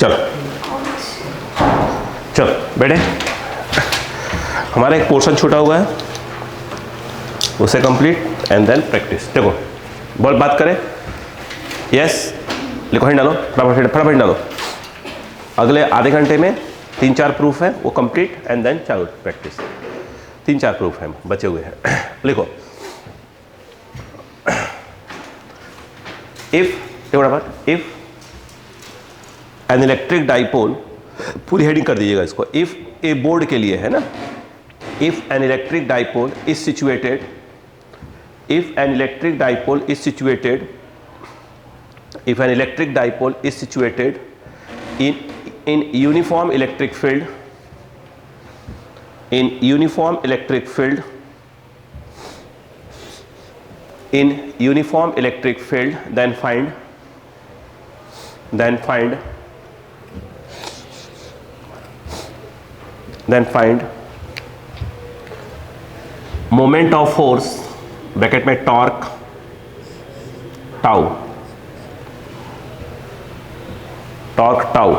चलो चलो बैठे। हमारा एक पोर्शन छूटा हुआ है, उसे कंप्लीट एंड देन प्रैक्टिस। देखो बोल बात करें। यस लिखो, हिंट डालो, फटाफट डालो। अगले आधे घंटे में 3-4 प्रूफ है, वो कंप्लीट एंड देन चालू प्रैक्टिस। 3-4 प्रूफ हैं बचे हुए हैं। लिखो इफ एन इलेक्ट्रिक डाइपोल, पूरी हेडिंग कर दीजिएगा इसको। इफ ए बोर्ड के लिए है ना, if an electric dipole is situated, if an electric dipole is situated, if an electric dipole is situated in uniform electric field, in uniform electric field, in uniform electric field, then find moment of force, bracket में torque tau, torque tau.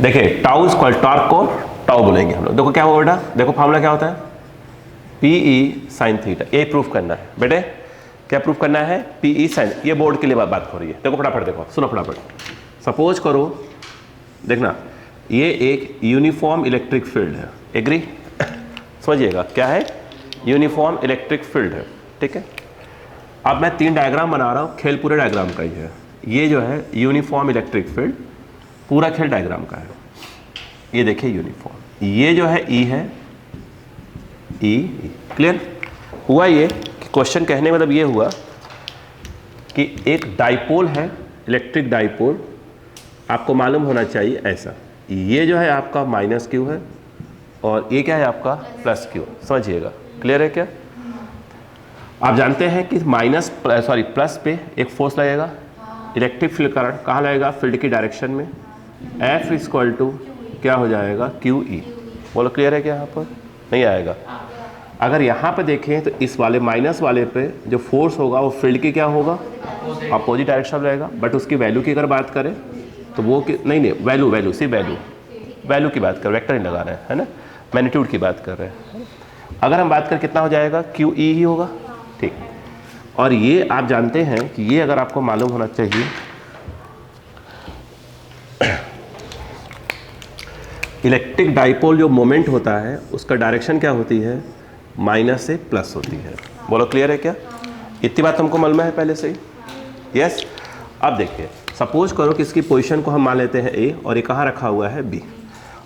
देखिए tau equal torque को tau बोलेंगे हम लोग। देखो क्या होगा बेटा, देखो फॉर्मूला क्या होता है, पीई साइन थीटा। ये प्रूफ करना है बेटे, क्या प्रूफ करना है, पीई साइन। ये बोर्ड के लिए बात हो रही है। देखो फटाफट देखो, सुनो फटाफट। सपोज करो, देखना ये एक यूनिफॉर्म इलेक्ट्रिक फील्ड है, एग्री समझिएगा क्या है, यूनिफॉर्म इलेक्ट्रिक फील्ड है, ठीक है। अब मैं 3 डायग्राम बना रहा हूँ, खेल पूरे डायग्राम का ही है। ये जो है यूनिफॉर्म इलेक्ट्रिक फील्ड, पूरा खेल डायग्राम का है। ये देखिए यूनिफॉर्म, ये जो है ई है, ई क्लियर हुआ। ये क्वेश्चन कहने मतलब ये हुआ कि एक डाइपोल है, इलेक्ट्रिक डाइपोल, आपको मालूम होना चाहिए ऐसा, ये जो है आपका माइनस क्यू है और ये क्या है आपका प्लस क्यू, समझिएगा क्लियर है क्या। आप जानते हैं कि प्लस पे एक फोर्स लगेगा, इलेक्ट्रिक फील्ड करंट कहाँ लगेगा, फील्ड की डायरेक्शन में। F इक्वल टू क्या हो जाएगा, क्यू ई। बोलो क्लियर है क्या, यहाँ पर नहीं आएगा। अगर यहाँ पे देखें तो इस वाले माइनस वाले पे जो फोर्स होगा वो फील्ड की क्या होगा, अपोजिट डायरेक्शन रहेगा। बट उसकी वैल्यू की अगर बात करें तो वो नहीं वैल्यू सिर्फ वैल्यू की बात कर, वेक्टर नहीं लगा रहे हैं, है ना, मैग्नीट्यूड की बात कर रहे हैं। अगर हम बात करें कितना हो जाएगा, क्यू ई ही होगा, ठीक। और ये आप जानते हैं कि ये अगर आपको मालूम होना चाहिए, इलेक्ट्रिक डाइपोल जो मोमेंट होता है उसका डायरेक्शन क्या होती है, माइनस से प्लस होती है। बोलो क्लियर है क्या, इतनी बात हमको मालूम है पहले से ही। यस अब देखिए, सपोज करो कि इसकी पोजीशन को हम मान लेते हैं ए और ये कहाँ रखा हुआ है बी।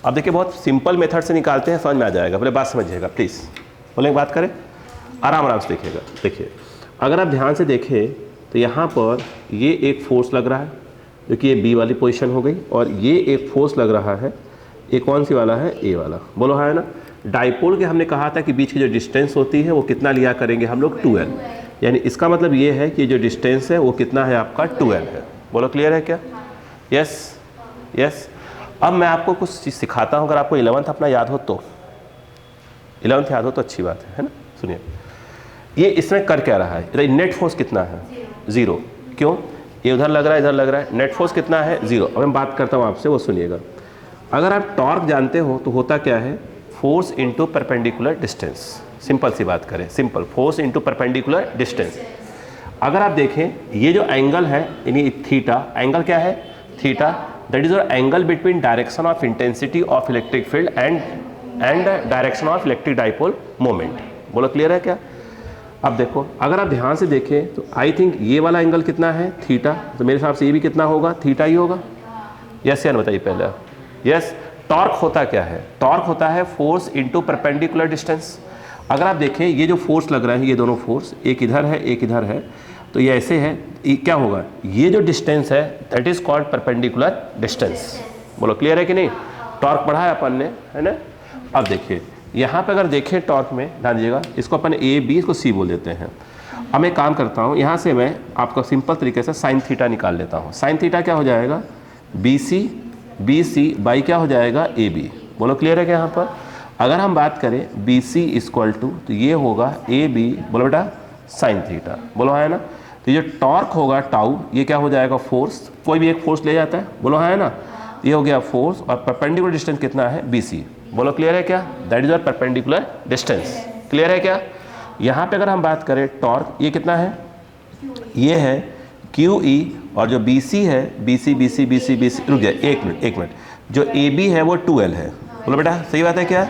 अब देखिए बहुत सिंपल मेथड से निकालते हैं, समझ में आ जाएगा, पहले बात समझिएगा प्लीज़। बोले बात करें, आराम से देखिएगा। देखिए अगर आप ध्यान से देखें तो यहाँ पर ये एक फोर्स लग रहा है, जो कि ये बी वाली पोजीशन हो गई, और ये एक फोर्स लग रहा है, ये कौन सी वाला है, ए वाला। बोलो है ना। डाइपोल के हमने कहा था कि बीच की जो डिस्टेंस होती है वो कितना लिया करेंगे हम लोग, 2l। यानी इसका मतलब ये है कि जो डिस्टेंस है वो कितना है आपका, 2l है। बोलो क्लियर है क्या, यस। अब मैं आपको कुछ चीज़ सिखाता हूँ, अगर आपको 11th अपना याद हो तो, 11th याद हो तो अच्छी बात है ना। सुनिए ये इसमें कर क्या रहा है, नेट फोर्स कितना है, 0। क्यों, ये उधर लग रहा है इधर लग रहा है, नेट फोर्स कितना है, 0। अब मैं बात करता हूँ आपसे, वो सुनिएगा। अगर आप टॉर्क जानते हो तो होता क्या है, force into perpendicular distance. Simple सी बात करें, simple force into perpendicular distance. अगर आप देखें ये जो एंगल है यानी थीटा, एंगल क्या है, theta, that is your angle between direction of intensity of electric field and direction of electric dipole moment. बोलो क्लियर है क्या। अब देखो अगर आप ध्यान से देखें तो आई थिंक ये वाला एंगल कितना है, थीटा, तो मेरे हिसाब से ये भी कितना होगा, थीटा ही होगा। यस या बताइए पहले आप। यस टॉर्क होता क्या है, टॉर्क होता है फोर्स इनटू परपेंडिकुलर डिस्टेंस। अगर आप देखें ये जो फोर्स लग रहा है, ये दोनों फोर्स, एक इधर है एक इधर है, तो ये ऐसे है, क्या होगा, ये जो डिस्टेंस है that is called perpendicular distance. बोलो क्लियर है कि नहीं, टॉर्क पढ़ा है अपन ने, है ना। अब देखिए यहाँ पे अगर देखें टॉर्क में, ध्यान दीजिएगा, इसको अपन ए बी, इसको सी बोल देते हैं। अब मैं काम करता हूँ, यहाँ से मैं आपका सिंपल तरीके से साइन थीटा निकाल लेता हूँ। साइन थीटा क्या हो जाएगा, बी सी बाई क्या हो जाएगा, ए बी। बोलो क्लियर है क्या। यहाँ पर अगर हम बात करें बी सी इक्वल टू, तो ये होगा ए बी, बोलो बेटा साइन थीटा। बोलो है ना। तो ये टॉर्क होगा टाउ, ये क्या हो जाएगा, फोर्स, कोई भी एक फोर्स ले जाता है, बोलो है ना। ये हो गया फोर्स, और परपेंडिकुलर डिस्टेंस कितना है BC। बोलो क्लियर है क्या? That is our perpendicular distance. Clear है क्या? यहाँ पे अगर हम बात करें टॉर्क, ये कितना है? ये है QE, और जो BC है BC रुक जाए एक मिनट, जो AB है वो 2L है। बोलो बेटा सही बात है क्या?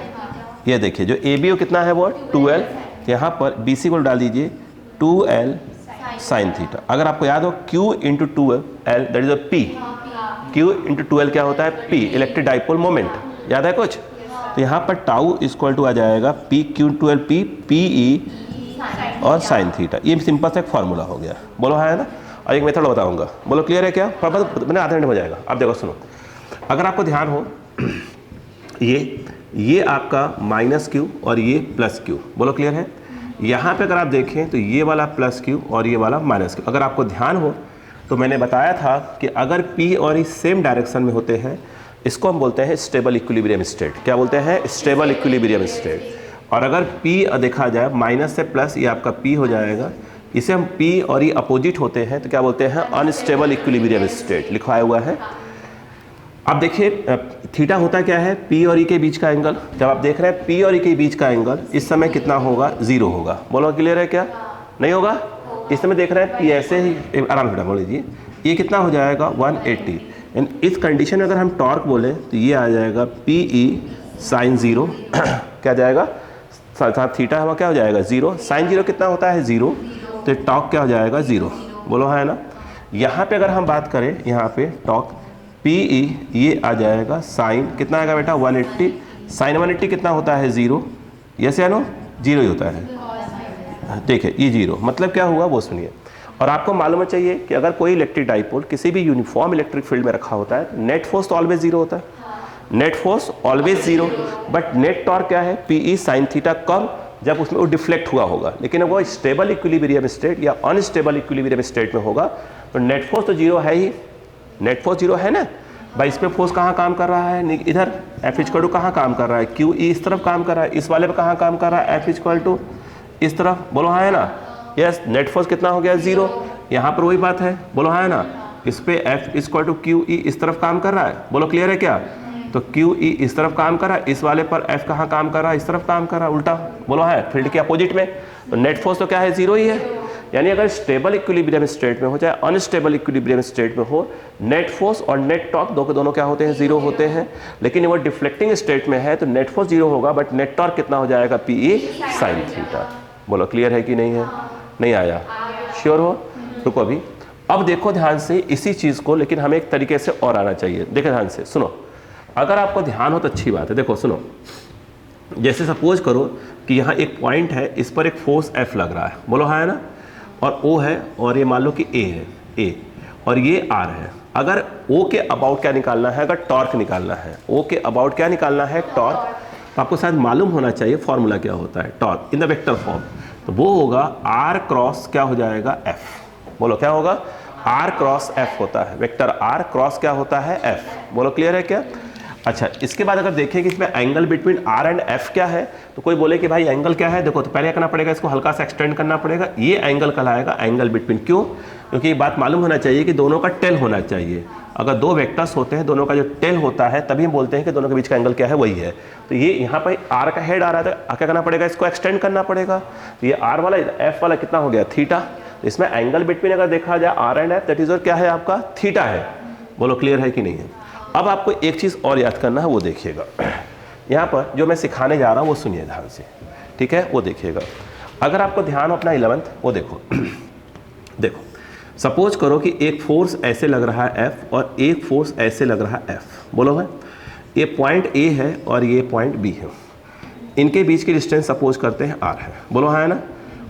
ये देखिए जो AB कितना है वो 2L, यहाँ पर BC को डाल दीजिए 2L साइन थीटा। अगर आपको याद हो Q into 2L that is P, Q into 2L क्या होता है? P, electric dipole moment. याद है कुछ? तो यहाँ पर टाउ इक्वल टू आ जाएगा PQ2L P PE और साइन थीटा। ये सिंपल सा एक फार्मूला हो गया। बोलो हाँ है ना? और एक मेथड बताऊंगा। बोलो क्लियर है क्या? मैंने आधे घंटे में हो जाएगा। अब देखो सुनो, अगर आपको ध्यान हो ये आपका -Q और ये +Q। बोलो क्लियर है? यहाँ पे अगर आप देखें तो ये वाला +Q और ये वाला -Q। अगर आपको ध्यान हो तो मैंने बताया था कि अगर P और E सेम डायरेक्शन में होते हैं, इसको हम बोलते हैं स्टेबल इक्विलिब्रियम स्टेट। क्या बोलते हैं? Stable equilibrium state. और अगर P देखा जाए माइनस से प्लस, ये आपका P हो जाएगा। इसे हम P और E अपोजिट होते हैं तो क्या बोलते हैं? अनस्टेबल इक्विलिब्रियम स्टेट लिखवाया हुआ है। अब देखिए थीटा होता क्या है? P और E के बीच का एंगल। जब आप देख रहे हैं P और E के बीच का एंगल इस समय कितना होगा? 0 होगा। बोलो क्लियर है क्या? नहीं होगा? इस समय देख रहे हैं P ऐसे ही, आराम से बोल लीजिए, ये कितना हो जाएगा? 180। इस कंडीशन में अगर हम टॉर्क बोले तो ये आ जाएगा PE साइन 0 क्या जाएगा? थीटा हुआ क्या हो जाएगा? 0। साइन 0 कितना होता है? 0। तो टॉर्क क्या हो जाएगा? 0। बोलो है ना? यहाँ पे अगर हम बात करें, यहाँ पे टॉर्क PE ये आ जाएगा साइन कितना आएगा बेटा? 180। साइन 180 कितना होता है? 0। यस या नो? 0 ही होता है। देखिए ये 0 मतलब क्या हुआ वो सुनिए। और आपको मालूम चाहिए कि अगर कोई इलेक्ट्रिक डाइपोल किसी भी यूनिफॉर्म इलेक्ट्रिक फील्ड में रखा होता है, नेट फोर्स तो ऑलवेज 0 होता है। Net force always 0, but net torque क्या है? PE sine theta. कब? जब उसमें वो डिफ्लेक्ट हुआ होगा। लेकिन वो स्टेबल इक्विलिब्रियम स्टेट या अनस्टेबल इक्विलिब्रियम स्टेट में होगा तो नेट फोर्स तो 0 है ही। नेट फोर्स 0 है ना भाई? इस पे फोर्स कहाँ काम कर रहा है? इधर F इक्वल टू कहाँ काम कर रहा है? QE इस तरफ काम कर रहा है। इस वाले पे कहाँ काम कर रहा है? F इक्वल टू इस तरफ। बोलो हाँ है ना? यस। नेट फोर्स कितना हो गया? 0। यहाँ पर वही बात है। बोलो हाँ है ना? इस पे F इक्वल टू QE इस तरफ काम कर रहा है। बोलो क्लियर है क्या? तो QE इस तरफ काम कर रहा है, इस वाले पर F कहाँ काम कर रहा है? इस तरफ काम कर रहा है, उल्टा। बोलो है, फील्ड के अपोजिट में। तो नेट फोर्स तो क्या है? 0 ही है। यानी अगर स्टेबल इक्विलिब्रियम स्टेट में हो चाहे अनस्टेबल इक्विलिब्रियम स्टेट में हो, नेट फोर्स और नेट टॉर्क दो के दोनों क्या होते हैं? 0 होते हैं। लेकिन वो डिफ्लेक्टिंग स्टेट में है तो नेट फोर्स 0 होगा, बट नेट टॉर्क कितना हो जाएगा? PE sine theta. बोलो क्लियर है कि नहीं है? नहीं आया? श्योर हो? रुको अभी। अब देखो ध्यान से इसी चीज़ को, लेकिन हमें एक तरीके से और आना चाहिए। देखो ध्यान से सुनो, अगर आपको ध्यान हो तो अच्छी बात है। देखो सुनो, जैसे सपोज करो कि यहाँ एक पॉइंट है, इस पर एक फोर्स F लग रहा है। बोलो हाँ है ना? और O है, और ये मान लो कि A है, A, और ये R है। अगर O के अबाउट क्या निकालना है? अगर टॉर्क निकालना है, O के अबाउट क्या निकालना है? टॉर्क। तो आपको शायद मालूम होना चाहिए फॉर्मूला क्या होता है torque in the vector form. तो वो होगा R क्रॉस क्या हो जाएगा? F। बोलो क्या होगा? R क्रॉस F होता है। वेक्टर R क्रॉस क्या होता है? F। बोलो क्लियर है क्या? अच्छा, इसके बाद अगर देखें कि इसमें angle between R and F क्या है, तो कोई बोले कि भाई एंगल क्या है? देखो तो पहले करना पड़ेगा, इसको हल्का सा एक्सटेंड करना पड़ेगा। ये एंगल कहलाएगा एंगल बिटवीन। क्यों? क्योंकि ये बात मालूम होना चाहिए कि दोनों का टेल होना चाहिए। अगर दो वेक्टर्स होते हैं, दोनों का जो टेल होता है, तभी हम बोलते हैं कि दोनों के बीच का एंगल क्या है? वही है। तो ये यहाँ पर R का हेड आ रहा था, क्या करना पड़ेगा? इसको एक्सटेंड करना पड़ेगा। तो ये R वाला F वाला कितना हो गया? थीटा। तो इसमें एंगल बिटवीन अगर देखा जाए R and F, that is और क्या है आपका? थीटा है। बोलो क्लियर है कि नहीं है? अब आपको एक चीज़ और याद करना है, वो देखिएगा। यहाँ पर जो मैं सिखाने जा रहा हूँ वो सुनिए ध्यान से, ठीक है? वो देखिएगा। अगर आपको ध्यान हो अपना 11th, वो देखो देखो सपोज करो कि एक फोर्स ऐसे लग रहा है F और एक फोर्स ऐसे लग रहा है F। बोलो है, ये पॉइंट A है और ये पॉइंट B है। इनके बीच की डिस्टेंस सपोज करते हैं R है। बोलो हाँ है ना?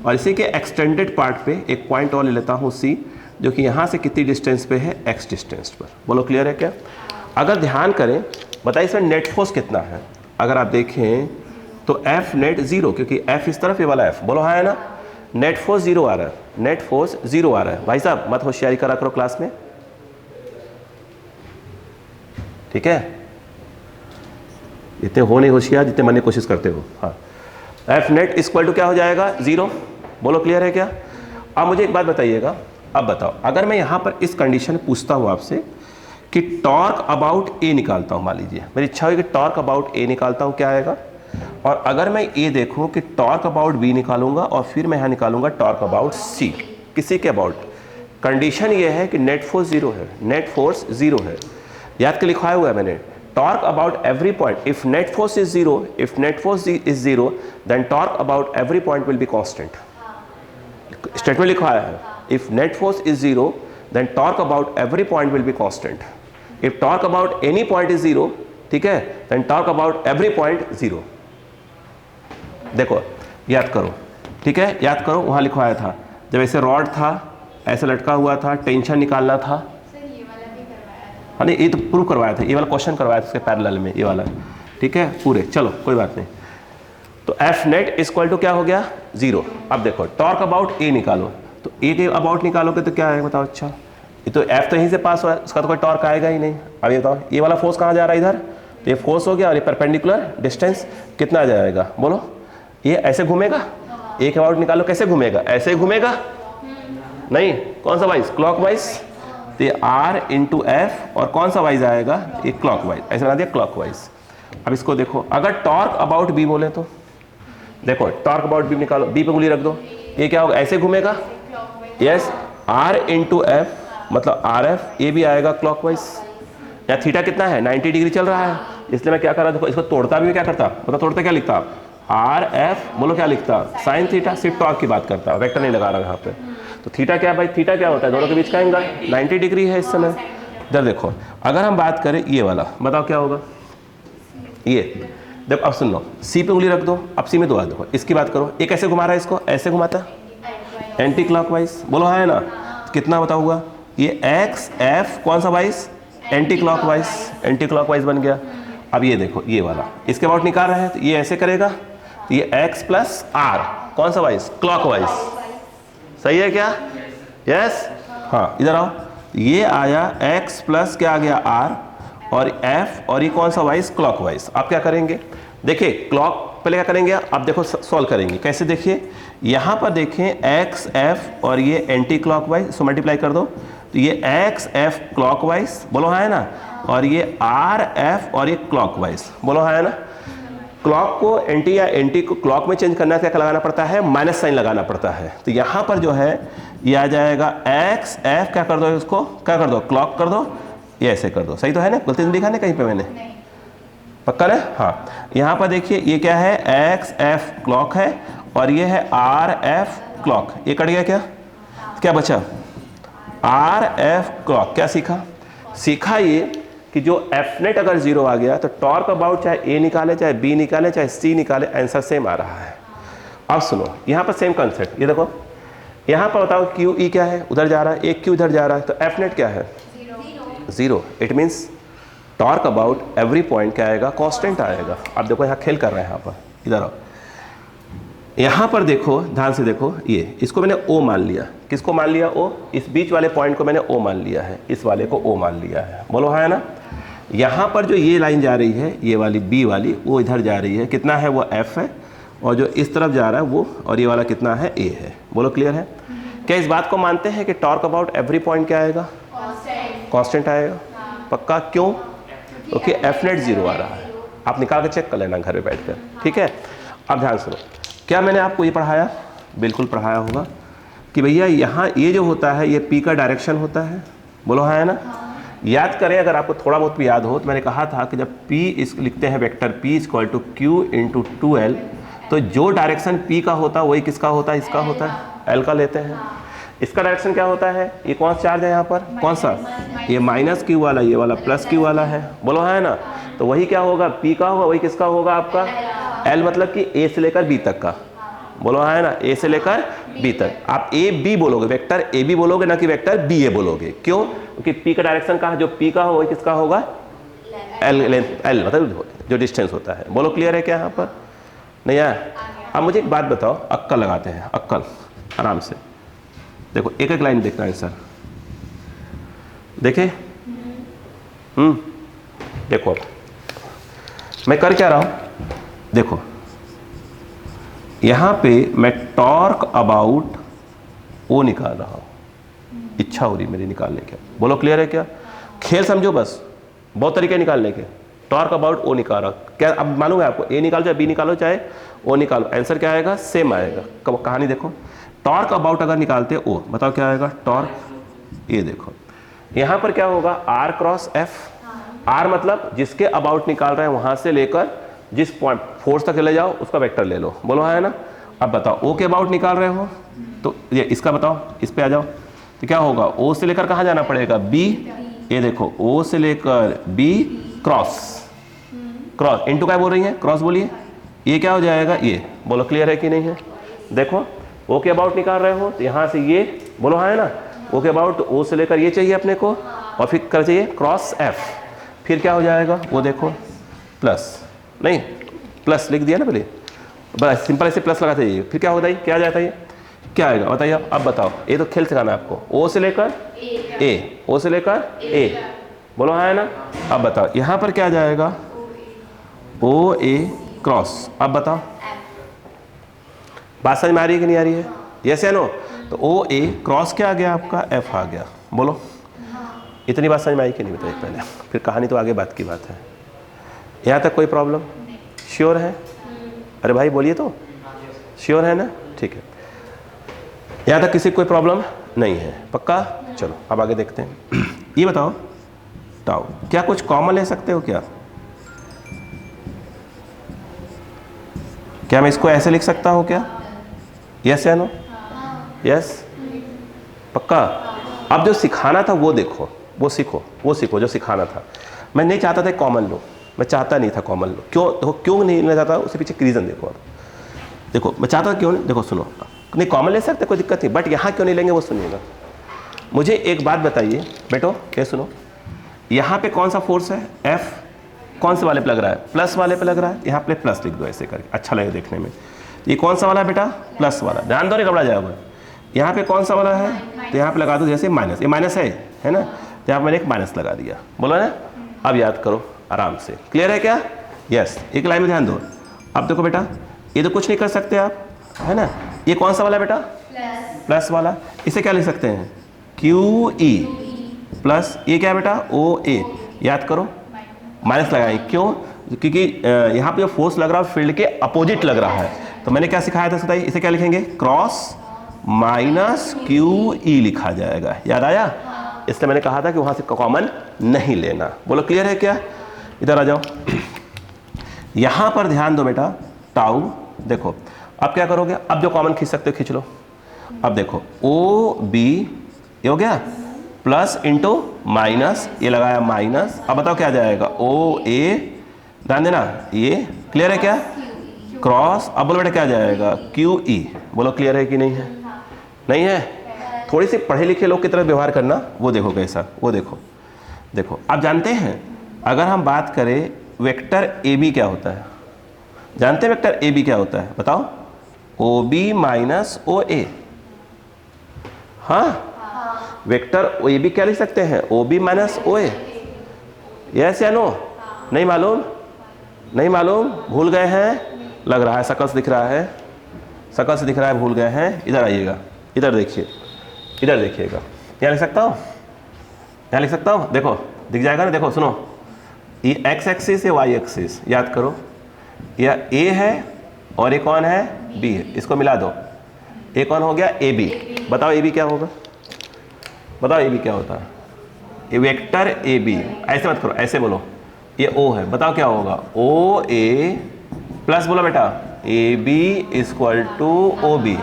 और इसी के एक्सटेंडेड पार्ट पे एक पॉइंट और ले लेता हूँ C, जो कि यहाँ से कितनी डिस्टेंस पे है? X डिस्टेंस पर। बोलो क्लियर है क्या? अगर ध्यान करें, बताइए इसमें नेट फोर्स कितना है? अगर आप देखें तो F नेट 0, क्योंकि F इस तरफ, ये वाला F। बोलो हाँ है ना? नेट फोर्स 0 आ रहा है, नेट फोर्स 0 आ रहा है। भाई साहब मत होशियारी करा करो क्लास में, ठीक है? इतने हो नहीं होशियार जितने मन की कोशिश करते हो। हाँ, F नेट इक्वल टू क्या हो जाएगा? 0। बोलो क्लियर है क्या? अब मुझे एक बात बताइएगा, अब बताओ, अगर मैं यहाँ पर इस कंडीशन में पूछता हूँ आपसे कि टॉर्क अबाउट ए निकालता हूं, मान लीजिए मेरी इच्छा हुई कि टॉर्क अबाउट ए निकालता हूं, क्या आएगा? और अगर मैं ये देखूं कि टॉर्क अबाउट बी निकालूंगा और फिर मैं यहां निकालूंगा टॉर्क अबाउट सी, किसी के अबाउट, कंडीशन ये है कि नेट फोर्स जीरो है, नेट फोर्स जीरो है। याद के लिखवाया हुआ है मैंने, torque about every point, if net force is zero, if net force is zero then torque about every point will be constant. Statement लिखवाया है, if net force is zero then torque about every point will be constant. If torque about any point is zero, ठीक है, then torque about every point zero. देखो याद करो, ठीक है, याद करो, वहां लिखवाया था जब ऐसे रॉड था, ऐसे लटका हुआ था, टेंशन निकालना था। हाँ नहीं, ये तो प्रूव करवाया था, ये वाला क्वेश्चन करवाया था उसके पैरेलल में, ये वाला, ठीक है, पूरे। चलो कोई बात नहीं। तो एफ नेट इक्वल टू क्या हो गया? जीरो। अब देखो टॉर्क अबाउट ए निकालो, तो ए के अबाउट निकालोगे तो क्या आएगा बताओ? अच्छा, ये तो एफ तो यहीं से पास हुआ है, उसका तो कोई टॉर्क आएगा ही नहीं। अब ये बताओ, ये वाला फोर्स कहाँ जा रहा है? इधर। तो ये फोर्स हो गया और ये परपेंडिकुलर डिस्टेंस कितना आ जाएगा बोलो? ये ऐसे घूमेगा, ए के अबाउट निकालो, कैसे घूमेगा? ऐसे ही घूमेगा? नहीं, कौन सा वाइज? Clock wise. तो ये आर इंटू एफ, और कौन सा वाइज आएगा? ये क्लॉक वाइज, ऐसे बना दिया क्लॉक वाइज। अब इसको देखो, अगर टॉर्क अबाउट बी बोले तो देखो, टॉर्क अबाउट बी निकालो, बी पे उंगली रख दो, ये क्या होगा? ऐसे घूमेगा, यस, आर इंटू एफ मतलब आर एफ, ये भी आएगा क्लॉक वाइज। यहाँ थीटा कितना है? 90 डिग्री चल रहा है, इसलिए मैं क्या कर रहा देखो, इसको तोड़ता भी क्या करता, मतलब तोड़ता क्या लिखता? आर एफ बोलो, क्या लिखता? Sine theta. सिर्फ टॉर्क की बात करता, वेक्टर नहीं लगा रहा यहाँ पे। तो थीटा क्या भाई? थीटा क्या होता है? दोनों के बीच का एंगल 90 डिग्री है इस समय। इधर देखो, अगर हम बात करें ये वाला, बताओ क्या होगा? ये देखो, अब सुन लो, सी पे उंगली रख दो, अब सी में दो देखो, इसकी बात करो, ये कैसे घुमा रहा है? इसको ऐसे घुमाता, एंटी क्लॉकवाइज, बोलो हाँ है ना? कितना बताओ हुआ? ये एक्स एफ कौन सा wise? Anti clockwise, anti clockwise बन गया। अब ये देखो, ये वाला इसके अबाउट निकाल रहे हैं, तो ये ऐसे करेगा, तो ये एक्स प्लस आर कौन सा वाइज? क्लॉकवाइज। सही है क्या? यस। हाँ इधर आओ, ये आया एक्स प्लस क्या आ गया? आर, और एफ, और ये कौन सा वाइज? क्लॉकवाइज। आप क्या करेंगे? देखिए क्लॉक पहले क्या करेंगे, आप देखो सॉल्व करेंगे कैसे। देखिए यहाँ पर देखें, एक्स एफ और ये एंटी क्लॉकवाइज, सो मल्टीप्लाई कर दो, तो ये एक्स एफ क्लॉकवाइज, बोलो हाँ है ना, और ये आर एफ और ये क्लॉकवाइज, बोलो हाँ है ना। क्लॉक को एंटी या एंटी को क्लॉक में चेंज करना क्या लगाना पड़ता है? माइनस साइन लगाना पड़ता है। तो यहाँ पर जो है ये आ जाएगा एक्स एफ, क्या कर दो इसको, क्या कर दो? क्लॉक कर दो, ये ऐसे कर दो। सही तो है ना? गलती तो लिखा नहीं कहीं पे मैंने? पक्का है? हाँ, यहाँ पर देखिए ये क्या है? एक्स एफ क्लॉक है, और ये है आर एफ क्लॉक। ये कट गया क्या? क्या बचा? R F clock. क्या सीखा? सीखा ये कि जो एफ नेट अगर जीरो आ गया तो टॉर्क अबाउट चाहे ए निकाले, चाहे बी निकाले, चाहे सी निकाले, आंसर सेम आ रहा है। अब सुनो, यहाँ पर सेम कंसेप्ट, ये देखो यहाँ पर बताओ क्यू ई क्या है? उधर जा रहा है, एक क्यू इधर जा रहा है, तो एफ नेट क्या है? Zero. It means torque about every point क्या आएगा? कांस्टेंट आएगा। अब देखो यहाँ खेल कर रहे हैं, यहाँ पर इधर आओ, यहाँ पर देखो, ध्यान से देखो, ये इसको मैंने ओ मान लिया। किसको मान लिया? ओ। इस बीच वाले पॉइंट को मैंने ओ मान लिया है, इस वाले को ओ मान लिया है, बोलो हाँ है ना। यहाँ पर जो ये लाइन जा रही है, ये वाली बी वाली, वो इधर जा रही है, कितना है? वो एफ है, और जो इस तरफ जा रहा है वो, और ये वाला कितना है? ए है। बोलो क्लियर है? क्या इस बात को मानते हैं कि टॉर्क अबाउट एवरी पॉइंट क्या आएगा? कांस्टेंट आएगा। पक्का? क्यों? क्योंकि एफ नेट जीरो आ रहा है। आप निकाल के चेक कर लेना घर पे बैठकर, ठीक है। अब ध्यान सुनो, क्या मैंने आपको ये पढ़ाया? बिल्कुल पढ़ाया होगा कि भैया यहाँ ये जो होता है ये पी का डायरेक्शन होता है, बोलो हाँ है ना। याद करें, अगर आपको थोड़ा बहुत भी याद हो, तो मैंने कहा था कि जब पी इस लिखते हैं vector P equal to Q into 2l, तो जो डायरेक्शन पी का होता है वही किसका होता है? इसका होता है, एल का लेते हैं। इसका डायरेक्शन क्या होता है? ये कौन सा चार्ज है यहाँ पर? कौन सा? ये माइनस क्यू वाला, ये वाला प्लस क्यू वाला है, बोलो है ना। तो वही क्या होगा? पी का होगा, वही किसका होगा? आपका एल, मतलब कि ए से लेकर बी तक का, बोलो है ना, ए से लेकर बी तक। आप ए बी बोलोगे, वेक्टर ए बी बोलोगे, ना कि वेक्टर बी ए बोलोगे। क्यों? क्योंकि पी का डायरेक्शन कहाँ? जो पी का हो वही किसका होगा? एल, लेंथ, एल मतलब जो डिस्टेंस होता है। बोलो क्लियर है क्या यहाँ पर? नहीं आया? अब मुझे एक बात बताओ, अक्कल लगाते हैं, अक्कल आराम से देखो, एक एक लाइन देखना है सर, देखे? देखो मैं कर क्या रहा हूं, देखो यहां पे मैं टॉर्क अबाउट ओ निकाल रहा हूं, इच्छा हो रही मेरी निकालने की। बोलो क्लियर है क्या? खेल समझो बस, बहुत तरीके निकालने के। टॉर्क अबाउट ओ निकालो, क्या अब मालूम है आपको, ए निकालो चाहे बी निकालो चाहे ओ निकालो, आंसर क्या आएगा, सेम आएगा। कहानी देखो, टॉर्क अबाउट अगर निकालते ओ, बताओ क्या आएगा, टॉर्क, ये देखो यहां पर क्या होगा, आर क्रॉस एफ। आर मतलब जिसके अबाउट निकाल रहे हैं वहां से लेकर जिस पॉइंट फोर्स तक ले जाओ उसका वेक्टर ले लो, बोलो है ना। अब बताओ ओ के अबाउट निकाल रहे हो तो ये इसका बताओ, इस पे आ जाओ, तो क्या होगा, ओ से लेकर कहां जाना पड़ेगा, बी। ये देखो ओ से लेकर बी क्रॉस, क्रॉस इनटू क्या बोल रही है, क्रॉस बोलिए, ये क्या हो जाएगा, ये बोलो क्लियर है कि नहीं है। देखो ओ के अबाउट निकाल रहे हो तो यहाँ से ये बोलो हाँ है ना, ओ के अबाउट ओ से लेकर ये चाहिए अपने को और फिर कर चाहिए क्रॉस एफ, फिर क्या हो जाएगा वो देखो प्लस, नहीं प्लस लिख दिया ना पहले, बस सिंपल ऐसे प्लस लगाते जाइए, फिर क्या होता है, क्या आ जाता है ये, क्या आएगा बताइए अब बताओ। ये तो खेल सिखाना है आपको, ओ से लेकर ए, ओ से लेकर ए, बोलो हाँ है ना। अब बताओ यहाँ पर क्या आ जाएगा, ओ ए क्रॉस, अब बताओ बात समझ में आ रही है कि नहीं आ रही है, यस या नो। तो ओ ए क्रॉस क्या आ गया आपका, एफ आ गया, बोलो इतनी बात समझ में आई कि नहीं बताइए पहले, फिर कहानी तो आगे बात की बात है। यहाँ तक कोई प्रॉब्लम, श्योर है, अरे भाई बोलिए तो, श्योर है ना, ठीक है। यहाँ तक किसी को कोई प्रॉब्लम नहीं है, पक्का। चलो अब आगे देखते हैं। ये बताओ टाउ, क्या कुछ कॉमन ले सकते हो क्या, क्या मैं इसको ऐसे लिख सकता हूँ क्या, यस या नो, यस पक्का। अब जो सिखाना था वो देखो, वो सीखो, वो सीखो जो सिखाना था। मैं नहीं चाहता था कॉमन लो, मैं चाहता नहीं था कॉमन लो, क्यों देखो, क्यों नहीं लेना चाहता उसके पीछे रीज़न देखो। अब देखो मैं चाहता क्यों नहीं, देखो सुनो, नहीं कॉमन ले सकते कोई दिक्कत नहीं, बट यहाँ क्यों नहीं लेंगे वो सुनिएगा। मुझे एक बात बताइए बेटो, ये सुनो, यहाँ पे कौन सा फोर्स है, एफ, कौन से वाले पे लग रहा है, प्लस वाले पे लग रहा है, यहाँ पे प्लस लिख दो ऐसे करके, अच्छा लगेगा देखने में। ये कौन सा वाला है बेटा, प्लस वाला, ध्यान दो नहीं घबरा जाएगा। यहाँ पे कौन सा वाला है, तो यहाँ पे लगा दो जैसे माइनस, ये माइनस है ना, तो यहाँ पे मैंने एक माइनस लगा दिया, बोला ना। अब याद करो आराम से, क्लियर है क्या, यस। एक लाइन में ध्यान दो। अब देखो बेटा, ये तो कुछ नहीं कर सकते आप, है ना। ये कौन सा वाला है बेटा, प्लस वाला, इसे क्या लिख सकते हैं, क्यू ई प्लस, ये क्या है बेटा, ओ ए, याद करो माइनस लगाए, क्यों, क्योंकि यहाँ पे जो फोर्स लग रहा है फील्ड के अपोजिट लग रहा है। तो मैंने क्या सिखाया था बताइए, इसे क्या लिखेंगे, क्रॉस माइनस क्यू ई लिखा जाएगा, याद आया। इसलिए मैंने कहा था कि वहाँ से कॉमन नहीं लेना, बोलो क्लियर है क्या। इधर आ जाओ, यहाँ पर ध्यान दो बेटा, टाउ देखो, अब क्या करोगे, अब जो कॉमन खींच सकते हो खींच लो। अब देखो ओ बी, ये हो गया, प्लस इंटू माइनस, ये लगाया माइनस, अब बताओ क्या आ जाएगा, ओ ए, ध्यान देना, ये क्लियर है क्या, क्रॉस, अब बोलो बेटा क्या आ जाएगा, क्यू ई, बोलो क्लियर है कि नहीं है, नहीं है। थोड़ी सी पढ़े लिखे लोग की तरह व्यवहार करना, वो देखो कैसा, वो देखो, देखो आप जानते हैं अगर हम बात करें वेक्टर ए बी क्या होता है, जानते हैं वेक्टर ए बी क्या होता है, बताओ, ओ बी माइनस ओ ए, हाँ वेक्टर ए बी क्या लिख सकते हैं, ओ बी माइनस ओ ए, यस या नो, नहीं मालूम, नहीं मालूम, भूल गए हैं, लग रहा है शकल से दिख रहा है, शकल से दिख रहा है भूल गए हैं। इधर आइएगा, इधर देखिए, इधर देखिएगा, यहाँ लिख सकता हूँ, यहाँ लिख सकता हूँ, देखो दिख जाएगा ना, देखो सुनो, ये एक्स एक्सिस या वाई एक्सिस, याद करो, यह ए है और एक कौन है, बी है, इसको मिला दो, एक कौन हो गया, ए बी। बताओ ए बी क्या होगा, बताओ ए बी क्या होता है, ये वेक्टर ए बी, ऐसे मत करो, ऐसे बोलो, ये ओ है, बताओ क्या होगा, ओ ए प्लस, बोलो बेटा A B equal to O B.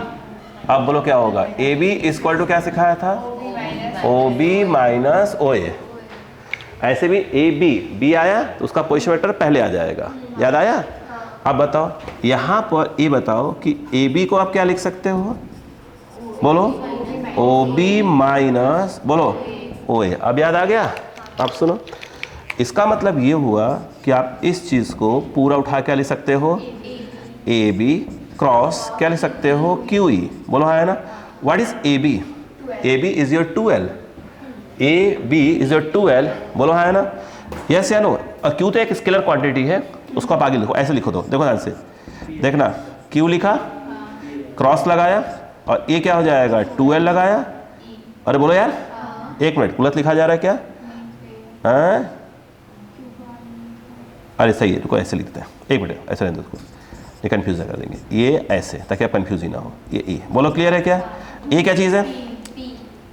अब बोलो क्या होगा, ए बी इक्वल टू क्या सिखाया था, ओ बी माइनस ओ ए। ऐसे भी ए बी, बी आया तो उसका पोजीशन वेक्टर पहले आ जाएगा, याद आया। अब बताओ यहाँ पर ये बताओ कि ए बी को आप क्या लिख सकते हो, बोलो ओ बी माइनस, बोलो ओ ए, अब याद आ गया। अब सुनो, इसका मतलब ये हुआ कि आप इस चीज़ को पूरा उठा क्या लिख सकते हो, ए बी क्रॉस क्या लिख सकते हो, क्यू ई, बोलो है ना। What is A B, A B is your 2l, A B is your 2l, बोलो है ना, यस या नो। और क्यू तो एक स्केलर क्वांटिटी है, उसको आप आगे लिखो, ऐसे लिखो दो, देखो ध्यान से देखना, क्यू लिखा, क्रॉस लगाया, और ये क्या हो जाएगा, 2l लगाया, अरे बोलो यार, एक मिनट, गलत लिखा जा रहा है क्या, हाँ अरे सही है, रुको ऐसे लिखते हैं, एक मिनट ऐसे रहने दो उसको, ये कन्फ्यूज कर देंगे, ये ऐसे ताकि आप कन्फ्यूज ही ना हो। ये ई, बोलो क्लियर है क्या? ये क्या चीज़ है?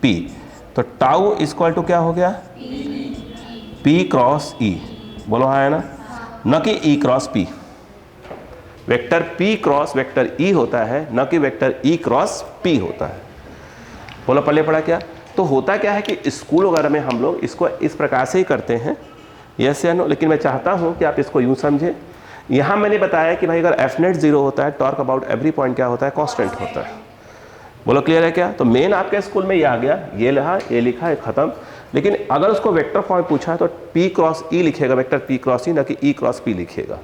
पी। तो टाउ इक्वल टू क्या हो गया? P cross E. बोलो हाँ है ना, न कि E cross P. Vector P cross vector E होता है, न कि वेक्टर ई क्रॉस पी होता है। बोलो पहले पढ़ा क्या? तो होता क्या है कि स्कूल वगैरह में हम लोग इसको इस प्रकार से ही करते हैं, यस या नो, लेकिन मैं चाहता हूं कि आप इसको यूं समझें। यहां मैंने बताया कि भाई अगर एफ नेट 0 होता है, टॉर्क अबाउट एवरी पॉइंट क्या होता है? कांस्टेंट होता है। बोलो क्लियर है क्या? तो मेन आपके स्कूल में ये आ गया, ये लिखा है खत्म। लेकिन अगर उसको वेक्टर फॉर्म पूछा है तो पी क्रॉस ई लिखेगा, वेक्टर पी क्रॉस ई, ना कि ई क्रॉस पी लिखेगा।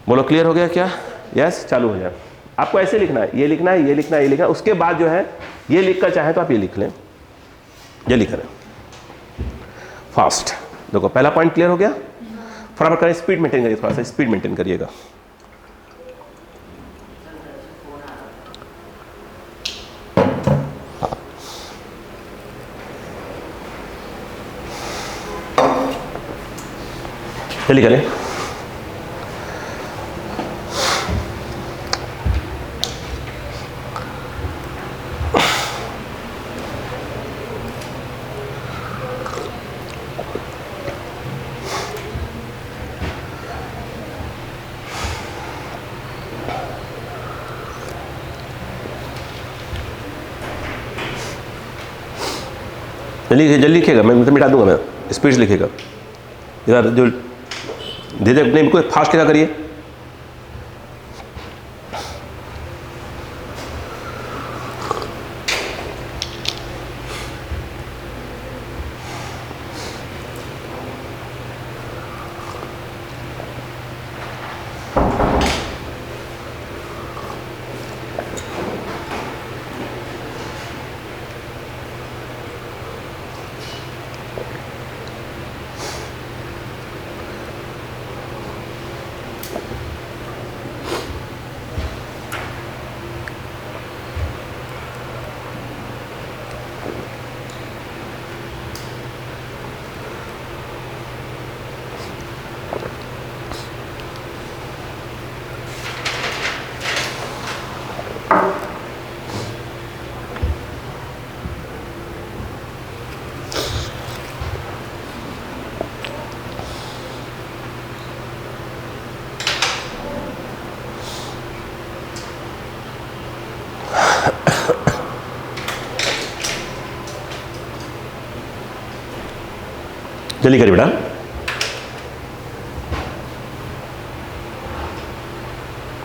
बोलो क्लियर हो गया क्या? यस, चालू हो जाए। आपको ऐसे लिखना है, ये लिखना है, ये लिखना है, ये लिखना है, उसके बाद जो है ये लिखकर चाहे तो आप ये लिख लें, ये लिख रहे हैं फास्ट। देखो पहला पॉइंट क्लियर हो गया। फटाफट करें, स्पीड मेंटेन करिए, थोड़ा सा स्पीड मेंटेन करिएगा। जल्दी करें। जल्दी लिखिएगा, मैं मतलब मिटा दूंगा, मैं स्पीड से लिखिएगा। इधर जो धीरे अपने को फास्ट लिखा करिए। जल्दी करिए बेटा।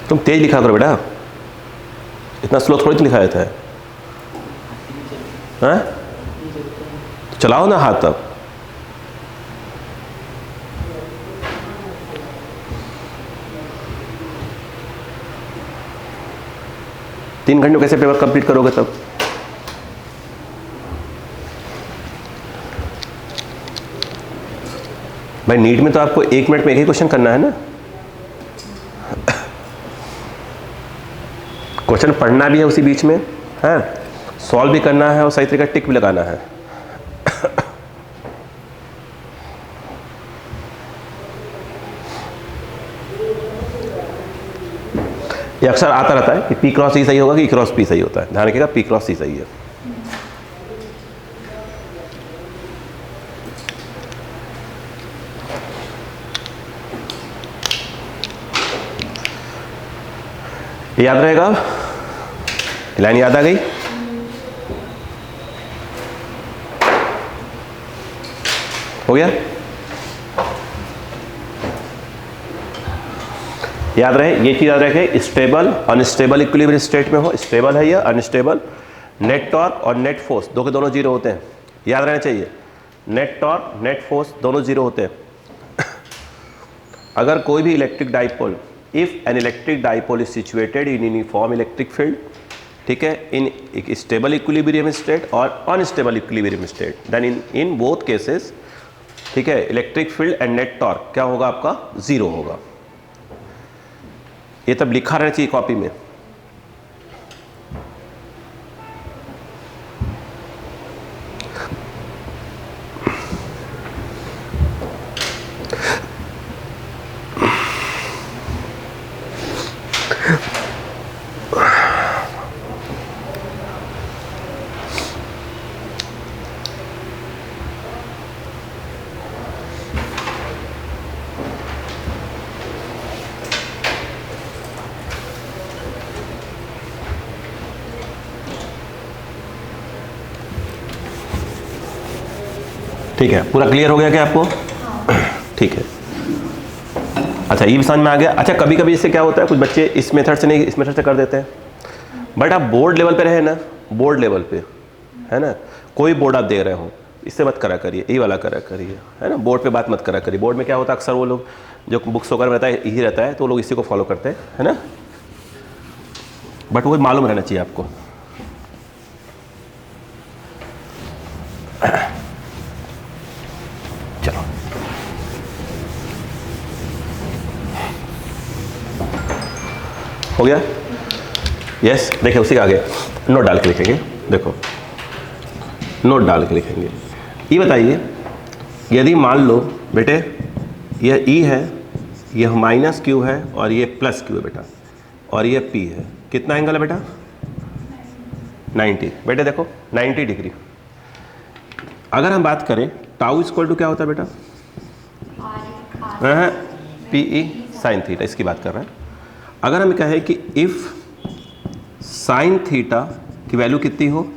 तुम तेज लिखा करो बेटा, इतना स्लो थोड़ी तो लिखा जाता है। हाँ? तो चलाओ ना हाथ तब। तीन घंटे कैसे पेपर कंप्लीट करोगे तब? भाई नीट में तो आपको 1 मिनट में एक ही क्वेश्चन करना है ना। क्वेश्चन पढ़ना भी है उसी बीच में, है सॉल्व भी करना है और सही तरीके टिक भी लगाना है। ये अक्सर आता रहता है कि पी क्रॉस ई सही होगा कि ई क्रॉस पी सही होता है। ध्यान रखिएगा, पी क्रॉस ई सही है। याद रहेगा, लाइन याद आ गई? हो गया? याद रहे, ये चीज याद रखे, स्टेबल अनस्टेबल इक्विलिब्रियम स्टेट में हो, स्टेबल है या अनस्टेबल, नेट टॉर्क और नेट फोर्स दो के दोनों जीरो होते हैं, याद रहना चाहिए। नेट टॉर्क नेट फोर्स दोनों जीरो होते हैं। अगर कोई भी electric dipole, if an electric dipole is situated in uniform electric field, ठीक है, इन एक स्टेबल इक्विलिब्रियम स्टेट और unstable equilibrium state, then in both cases, ठीक है, electric field and net torque क्या होगा आपका? जीरो होगा। ये तब लिखा रहना चाहिए कॉपी में। ठीक है, पूरा क्लियर हो गया क्या आपको? ठीक है, अच्छा ये भी समझ में आ गया। अच्छा कभी कभी इससे क्या होता है, कुछ बच्चे इस मेथड से नहीं इस मेथड से कर देते हैं, बट आप बोर्ड लेवल पे रहे ना, बोर्ड लेवल पे है ना, कोई बोर्ड आप दे रहे हो इससे मत करा करिए, ये वाला करा करिए, है ना। बोर्ड पे बात मत करा करिए। बोर्ड में क्या होता है, अक्सर वो लोग जो बुक्स वगैरह रहता है यही रहता है, तो लोग इसी को फॉलो करते हैं, है ना। बट वो मालूम रहना चाहिए आपको। चलो हो गया? यस, देखिए उसी के आगे नोट डाल के लिखेंगे। देखो नोट डाल के लिखेंगे। ये बताइए, यदि मान लो बेटे यह ई है, यह माइनस क्यू है और ये प्लस क्यू है बेटा, और ये पी है, कितना एंगल है बेटा? 90। बेटे देखो 90 डिग्री। अगर हम बात करें टाउ इक्वल टू क्या होता है बेटा? पी ई साइन थीटा, इसकी बात कर रहे हैं। अगर हम कहें कि इफ साइन थीटा की वैल्यू कितनी हो?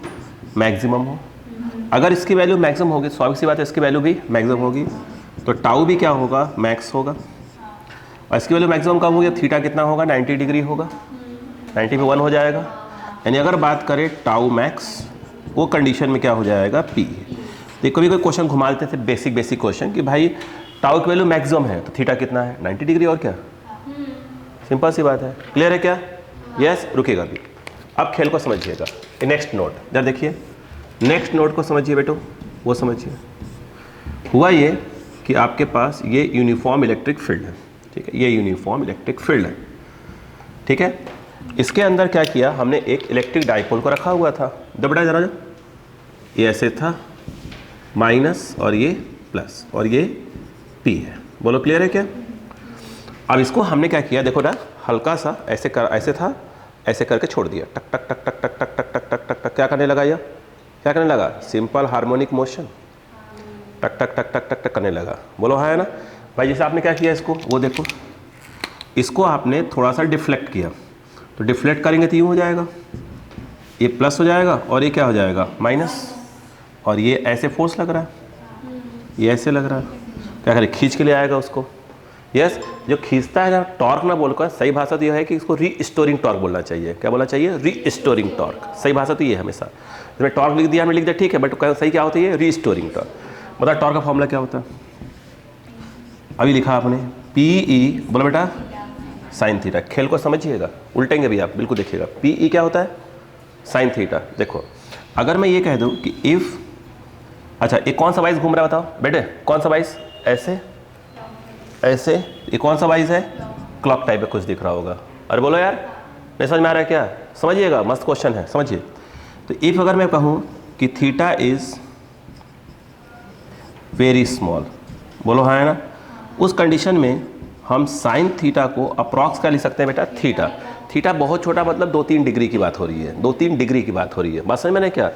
मैक्सिमम हो। अगर इसकी वैल्यू मैक्सिमम होगी, स्वाभाविक सी बात है इसकी वैल्यू भी मैक्सिमम होगी, तो टाउ भी क्या होगा? मैक्स होगा। और इसकी वैल्यू मैक्सिमम कब होगी? थीटा कितना होगा? 90 डिग्री होगा। 90 पे 1 हो जाएगा। यानी अगर बात करें टाउ मैक्स, वो कंडीशन में क्या हो जाएगा? पी। देखो कभी कोई क्वेश्चन घुमा देते थे, बेसिक क्वेश्चन कि भाई टाउ की वैल्यू मैक्सिमम है तो थीटा कितना है? 90 डिग्री। और क्या, सिंपल सी बात है। क्लियर है क्या? यस, रुकेगा अभी। अब खेल को समझिएगा। नेक्स्ट नोट जरा देखिए, नेक्स्ट नोट को समझिए बेटो, वो समझिए। हुआ ये कि आपके पास ये यूनिफॉर्म इलेक्ट्रिक फील्ड है, ठीक है, ये यूनिफॉर्म इलेक्ट्रिक फील्ड है, ठीक है। इसके अंदर क्या किया हमने? एक इलेक्ट्रिक डाइपोल को रखा हुआ था। जब बेटा जरा ये ऐसे था, माइनस और ये प्लस और ये पी है। बोलो क्लियर है क्या? अब इसको हमने क्या किया, देखो ना, हल्का सा ऐसे कर, ऐसे था, ऐसे करके छोड़ दिया, टक टक टक टक टक टक टक टक टक टक टक। क्या करने लगा? यह क्या करने लगा? सिंपल हार्मोनिक मोशन, टक टक टक टक टक टक करने लगा। बोलो हाँ है ना भाई। जैसे आपने क्या किया इसको, वो देखो, इसको आपने थोड़ा सा डिफ्लेक्ट किया, तो डिफ्लेक्ट करेंगे तो यूँ हो जाएगा, ये प्लस हो जाएगा और ये क्या हो जाएगा? माइनस। और ये ऐसे फोर्स लग रहा है, ये ऐसे लग रहा है, क्या करें? खींच के ले आएगा उसको। यस, जो खींचता है जब टॉर्क ना बोलकर, सही भाषा तो यह है कि इसको रीस्टोरिंग टॉर्क बोलना चाहिए। क्या बोलना चाहिए? Restoring torque. सही भाषा तो ये है हमेशा। इसमें टॉर्क लिख दिया, हमने लिख दिया, ठीक है, बट सही क्या होती है? Restoring torque. मतलब टॉर्क का फॉर्मूला क्या होता है? अभी लिखा आपने, पी ई, बोलो बेटा, साइन थीटा। खेल को समझिएगा, उल्टेंगे भी आप, बिल्कुल देखिएगा। पी ई क्या होता है? Sine theta. देखो अगर मैं ये कह दूँ कि इफ, अच्छा ये कौन सा वाइज घूम रहा है बताओ बेटे, कौन सा वाइज? ऐसे ऐसे। ये कौन सा वाइज है? क्लॉक टाइप में कुछ दिख रहा होगा। अरे बोलो यार, नहीं समझ में आ रहा है क्या? समझिएगा, मस्त क्वेश्चन है, समझिए। तो इफ अगर मैं कहूँ कि थीटा इज वेरी स्मॉल, बोलो हाँ है ना, उस कंडीशन में हम साइन थीटा को अप्रॉक्स क्या लिख सकते हैं बेटा? थीटा। थीटा बहुत छोटा, मतलब 2-3 डिग्री की बात हो रही है, 2-3 डिग्री की बात हो रही है। बात समझ में क्या?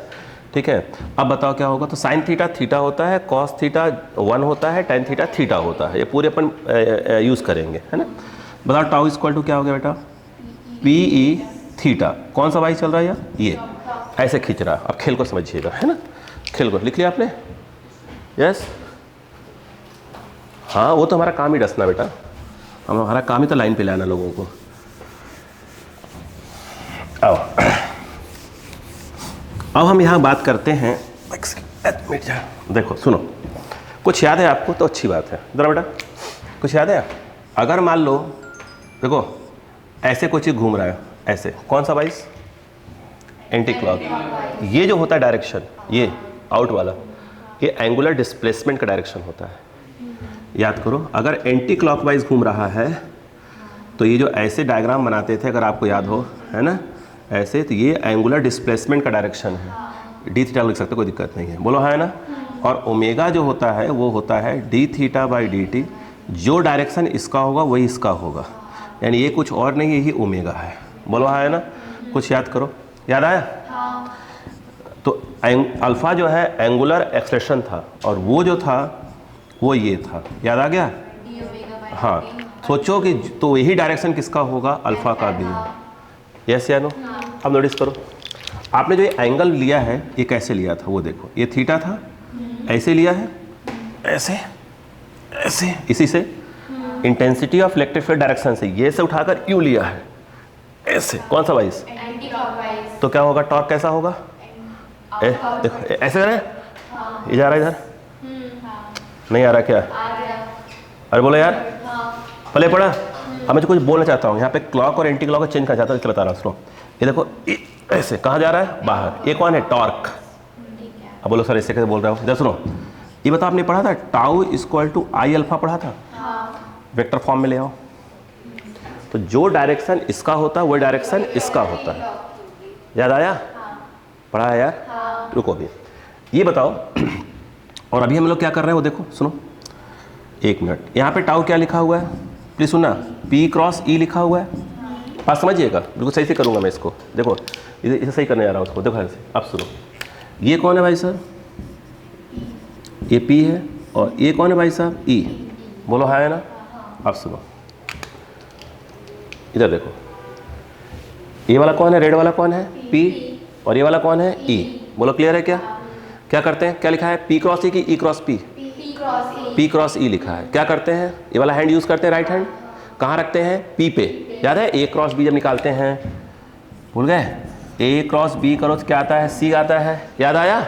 ठीक है। अब बताओ क्या होगा? तो साइन थीटा थीटा होता है, कॉस थीटा 1 होता है, टेन थीटा थीटा होता है। ये पूरे अपन यूज़ करेंगे, है ना। बताओ टाउ इक्वल टू क्या हो गया बेटा? P E theta. कौन सा वाइज चल रहा है? ये ऐसे खींच रहा है। अब खेल को समझिएगा, है ना। खेल को लिख लिया आपने? यस, हाँ, वो तो हमारा काम ही डसना बेटा, हमारा काम ही तो लाइन पे लाना लोगों को। आओ अब हम यहाँ बात करते हैं, देखो सुनो, कुछ याद है आपको तो अच्छी बात है। जरा बेटा कुछ याद है? अगर मान लो देखो ऐसे कोई चीज़ घूम रहा है, ऐसे, कौन सा वाइज? Anti clock. ये जो होता है डायरेक्शन, ये आउट वाला, ये एंगुलर डिस्प्लेसमेंट का डायरेक्शन होता है। याद करो, अगर एंटी क्लॉकवाइज घूम रहा है तो ये जो ऐसे डायग्राम बनाते थे, अगर आपको याद हो, है ना, ऐसे, तो ये एंगुलर डिस्प्लेसमेंट का डायरेक्शन है। डी थीटा लिख सकते, कोई दिक्कत नहीं है, बोलो है ना। और ओमेगा जो होता है वो होता है D theta by D T. जो डायरेक्शन इसका होगा वही इसका होगा। यानी ये कुछ और नहीं, यही ओमेगा है। बोलो हाँ है ना? कुछ याद करो, याद आया? तो अल्फा जो है एंगुलर एक्सप्रेशन था, और वो जो था वो ये था, याद आ गया? हाँ, सोचो कि तो यही डायरेक्शन किसका होगा? अल्फा का भी। यस या नो? अब नोटिस करो, आपने जो ये एंगल लिया है ये कैसे लिया था वो देखो। ये थीटा था, ऐसे लिया है, ऐसे ऐसे, इसी से intensity of electric field direction से ये से उठाकर यू लिया है, ऐसे। कौन सा वाइज? तो क्या होगा? टॉर्क कैसा होगा? देखो ऐसे करें, ये जा रहा है इधर, नहीं आ रहा क्या? अरे बोलो यार, पहले पढ़ा। अब मैं कुछ बोलना चाहता हूँ, यहाँ पे क्लॉक और एंटी क्लॉक चेंज करना चाहता हूँ, इसलिए बता रहा हूँ। सुनो, ये देखो ऐसे, कहाँ जा रहा है? बाहर। ये कौन है? टॉर्क। अब बोलो सर ऐसे कैसे बोल रहा हूँ? इधर सुनो, ये बताओ, आपने पढ़ा था tau equal to I alpha, पढ़ा था? वेक्टर फॉर्म में ले आओ। तो जो डायरेक्शन इसका होता है वो डायरेक्शन इसका होता है, याद आया? पढ़ा है यार? रुको अभी, ये बताओ। और अभी हम लोग क्या कर रहे हैं वो देखो, सुनो एक मिनट। यहाँ पे टाउ क्या लिखा हुआ है? प्लीज सुनना, पी क्रॉस ई लिखा हुआ है। बात समझिएगा, बिल्कुल सही से करूँगा मैं इसको। देखो इसे सही करने जा रहा हूँ उसको, देखो ऐसे। अब सुनो, ये कौन है भाई साहब? ये पी है, और ये कौन है भाई साहब? ई। बोलो हाँ है ना? अब सुनो, इधर देखो, ये वाला कौन है? रेड वाला कौन है? पी। और ये वाला कौन है? ई। बोलो क्लियर है क्या? क्या करते हैं? क्या लिखा है? पी क्रॉस ई की ई क्रॉस पी? पी क्रॉस ई लिखा है। क्या करते हैं? ये वाला हैंड यूज करते हैं, राइट हैंड। कहाँ रखते हैं? पी पे। याद है? ए क्रॉस बी जब निकालते हैं, भूल गए? ए क्रॉस बी करो तो क्या आता है? सी आता है। याद आया?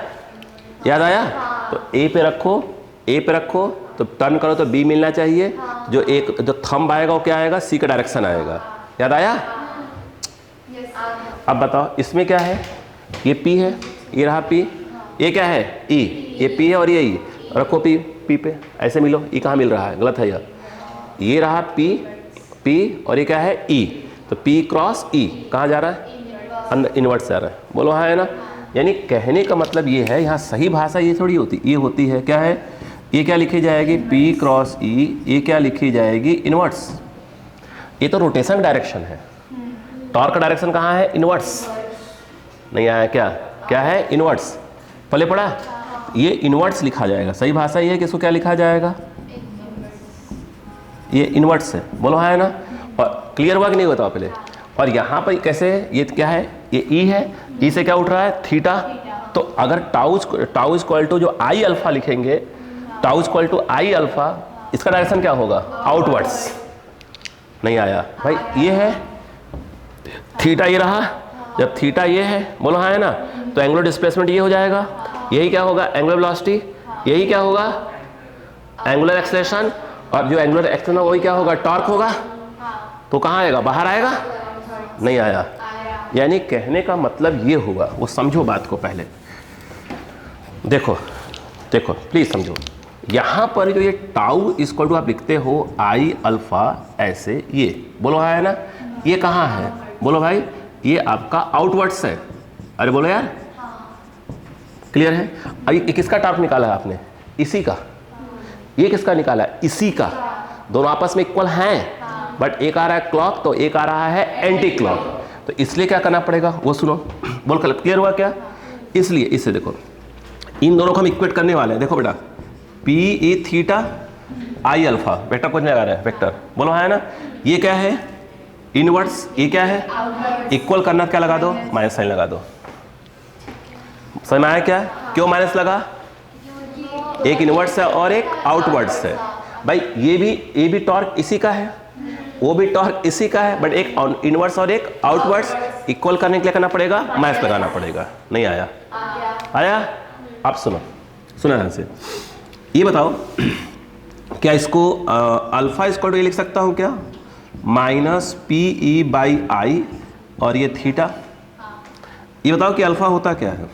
याद आया? तो ए पे रखो, ए पे रखो, तो टर्न करो तो बी मिलना चाहिए। जो एक जो थंब आएगा वो क्या आएगा? सी का डायरेक्शन आएगा। याद आया? अब बताओ इसमें क्या है? ये पी है, ये रहा पी। ये क्या है? ई। ये पी है और ये ई। रखो पी, पी पे ऐसे मिलो। ई कहाँ मिल रहा है? गलत है यह। ये रहा पी, पी, और ये क्या है? ई। तो पी क्रॉस ई कहाँ जा रहा है? अंदर, इनवर्ट से आ रहा है। बोलो हाँ है ना? यानी कहने का मतलब ये है, यहाँ सही भाषा ये थोड़ी होती, ये होती है क्या है? ये क्या लिखी जाएगी? पी क्रॉस ई। ये क्या लिखी जाएगी? इनवर्ट्स। ये तो रोटेशन डायरेक्शन है। टॉर्क का डायरेक्शन कहाँ है? इनवर्ट्स। नहीं आया क्या? क्या है? इनवर्ट्स। पहले पढ़ा? ये इनवर्ट्स लिखा जाएगा। सही भाषा ये है कि इसको क्या लिखा जाएगा? ये इनवर्ट्स है। बोलो हाँ है ना? और क्लियर हुआ कि नहीं बताओ पहले? और यहाँ पर कैसे है? ये क्या है? ये ई है। ई से क्या उठ रहा है? थीटा। तो अगर टाउ इक्वल टू जो आई अल्फा लिखेंगे, tau equal to I alpha, इसका डायरेक्शन क्या होगा? आउटवर्ड्स। नहीं आया भाई? ये है थीटा, ये रहा। जब थीटा ये है, बोलो हाँ है ना? तो एंगुलर डिस्प्लेसमेंट ये हो जाएगा। यही क्या होगा? Angular velocity. यही क्या होगा? Angular acceleration. और जो एंगुलर एक्सेलरेशन होगा वही क्या होगा? टॉर्क होगा। तो कहाँ आएगा? बाहर आएगा। नहीं आया। यानी कहने का मतलब ये हुआ, वो समझो बात को पहले। देखो देखो प्लीज समझो, यहाँ पर जो ये टाउ इक्वल टू आप लिखते हो आई अल्फा ऐसे, ये बोलो हाँ है ना? ये कहाँ है? बोलो भाई, ये आपका आउटवर्ड्स है। अरे बोलो यार, क्लियर है? अब ये किसका टॉर्क निकाला है आपने? इसी का। ये किसका निकाला है? इसी का। दोनों आपस में इक्वल हैं, बट एक आ रहा है क्लॉक तो एक आ रहा है एंटी क्लॉक। तो इसलिए क्या करना पड़ेगा वो सुनो। बोल क्लियर हुआ क्या? इसलिए इससे देखो, इन दोनों को हम इक्वेट करने वाले हैं। देखो बेटा, पी ई थीटा आई अल्फा, वेक्टर कुछ नहीं लगा रहा है, वेक्टर। बोलो हाँ है ना? ये क्या है? इनवर्ट्स। ये क्या है? इक्वल करना, क्या लगा दो? माइनस साइन लगा दो। समझ में आया क्या? क्यों माइनस लगा? एक इनवर्ट्स है और एक आउटवर्ड्स है। भाई ये भी टॉर्क इसी का है, वो भी टॉर्क इसी का है, बट एक इनवर्स और एक आउटवर्ड्स। इक्वल करने के लिए करना पड़ेगा, माइनस लगाना पड़ेगा। नहीं आया? आया? आप सुनो, सुना ध्यान से। ये बताओ, क्या इसको अल्फा इक्वल टू ये लिख सकता हूँ क्या? माइनस पी ई बाई आई, और ये थीटा। ये बताओ कि अल्फा होता क्या है?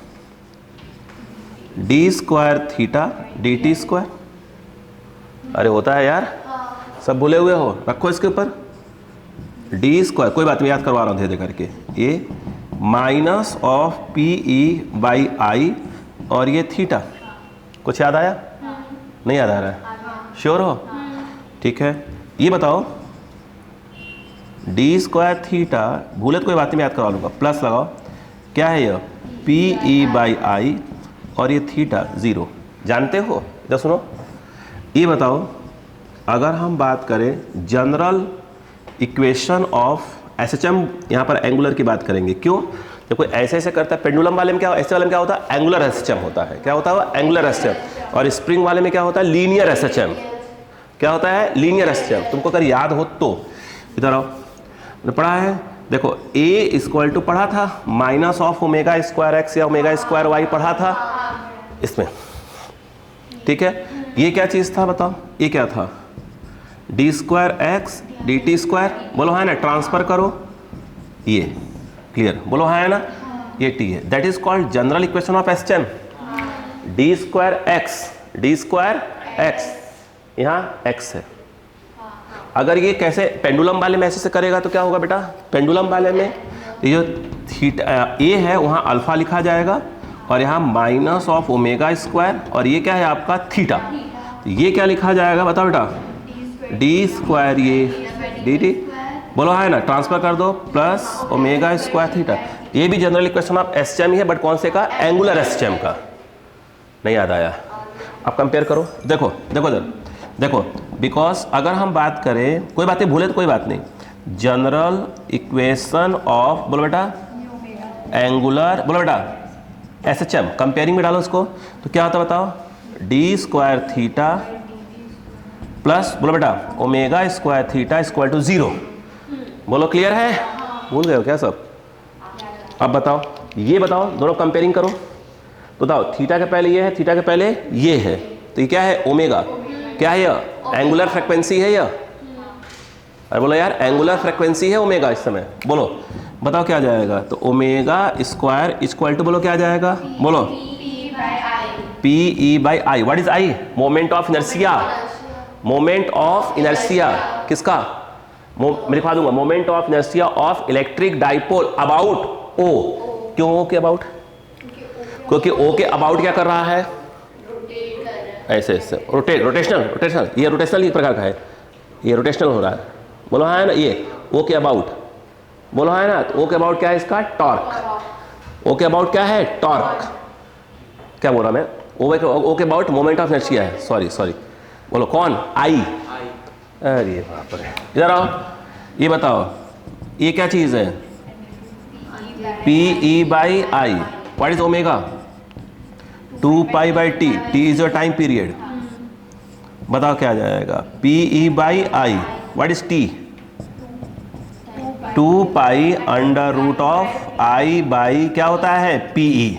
D square theta D T square. अरे होता है यार, सब भूले हुए हो? रखो इसके ऊपर डी स्क्वायर, कोई बात नहीं, याद करवा रहा हूँ धीरे करके। ये minus of P E by आई, और ये थीटा। कुछ याद आया? नहीं याद आ रहा है? श्योर हो? ठीक है। ये बताओ, डी स्क्वायर थीटा, भूले तो कोई बात नहीं, मैं याद करवा लूँगा, प्लस लगाओ, क्या है यह पी ई बाई आई, और ये थीटा 0 जानते हो। इधर सुनो, ये बताओ अगर हम बात करें जनरल इक्वेशन ऑफ एसएचएम, यहाँ पर एंगुलर की बात करेंगे, क्यों, जब कोई ऐसे ऐसे करता है, पेंडुलम वाले में क्या, ऐसे वाले में क्या होता है, एंगुलर एसएचएम होता है, क्या होता है, एंगुलर एसएचएम, और स्प्रिंग वाले में क्या होता है, लीनियर एसएचएम, क्या होता है, लीनियर एसएचएम। तुमको अगर याद हो तो इधर आओ, पढ़ा है, देखो A इक्वल टू पढ़ा था minus of omega square x या ओमेगा स्क्वायर वाई पढ़ा था इसमें, ठीक है। ये क्या चीज था बताओ, ये क्या था, D square x D T square, बोलो है ना, ट्रांसफर करो, ये क्लियर, बोलो है ना, ये टी है, that is called general equation of SHM. D square x, यहाँ एक्स है। अगर ये कैसे पेंडुलम वाले में ऐसे से करेगा तो क्या होगा बेटा, पेंडुलम वाले में ये जो थीटा ए है वहाँ अल्फा लिखा जाएगा, और यहाँ माइनस ऑफ ओमेगा स्क्वायर, और ये क्या है आपका थीटा, ये क्या लिखा जाएगा बताओ बेटा, डी स्क्वायर ये डी टी, बोलो है ना, ट्रांसफर कर दो, प्लस ओमेगा स्क्वायर थीटा। ये भी जनरल इक्वेशन ऑफ एसएचएम ही है, बट कौन से का, एंगुलर एसएचएम का। नहीं याद आया, अब कंपेयर करो, देखो देखो इधर देखो, बिकॉज अगर हम बात करें, कोई बात नहीं भूले तो कोई बात नहीं, जनरल इक्वेशन ऑफ, बोलो बेटा, एंगुलर, बोलो बेटा एसएचएम, कंपेयरिंग में डालो उसको, तो क्या होता है बताओ, डी स्क्वायर थीटा प्लस, बोलो बेटा, omega square theta equal to 0। बोलो क्लियर है, भूल गए हो क्या सब। अब बताओ, ये बताओ, दोनों कंपेयरिंग करो, तो बताओ थीटा के पहले ये है, थीटा के पहले ये है, तो ये क्या है, ओमेगा, क्या है यह, एंगुलर फ्रीक्वेंसी है यह, अरे बोलो यार, एंगुलर फ्रीक्वेंसी है ओमेगा इस समय, बोलो बताओ क्या जाएगा, तो ओमेगा स्क्वायर इक्वल टू, बोलो क्या जाएगा, बोलो P E by I, what is I, moment of inertia, moment of inertia किसका, मैं लिखवा दूंगा, moment of inertia of electric dipole about O, क्यों ओ के अबाउट, क्योंकि ओ के अबाउट क्या कर रहा है, ऐसे ऐसे रोटेशनल, ये रोटेशनल ही प्रकार का है, ये रोटेशनल हो रहा है, बोलो हाँ है ना, ये ओ के अबाउट, बोलो हाँ है ना, तो ओ के अबाउट क्या है इसका, टॉर्क, ओ के अबाउट क्या है, टॉर्क, क्या बोला मैं, ओ के अबाउट मोमेंट ऑफ इनर्शिया है, सॉरी, बोलो कौन, आई, अरे बाप रे, इधर आओ, ये बताओ ये क्या चीज है, P E by I, what is omega, 2 pi by T, T is your time period, बताओ क्या जाएगा, P E by I, what is T, 2 pi under root of I by क्या होता है, पी ई।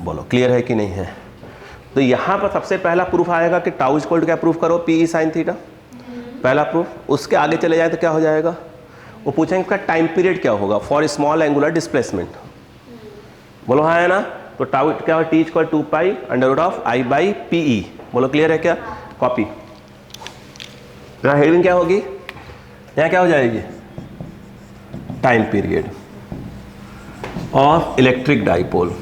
बोलो क्लियर है कि नहीं है। तो यहां पर सबसे पहला प्रूफ आएगा कि टाउ इक्वल टू क्या प्रूफ करो, पी ई साइन थीटा, पहला प्रूफ। उसके आगे चले जाए तो क्या हो जाएगा, वो पूछेंगे इसका टाइम पीरियड क्या होगा फॉर स्मॉल एंगुलर डिस्प्लेसमेंट, बोलो हाँ है ना, तो टाउ क्या हो, T equal 2 pi under root of I by P E, बोलो क्लियर है क्या, कॉपी। हेडिंग क्या होगी, यहाँ क्या हो जाएगी, time period of electric dipole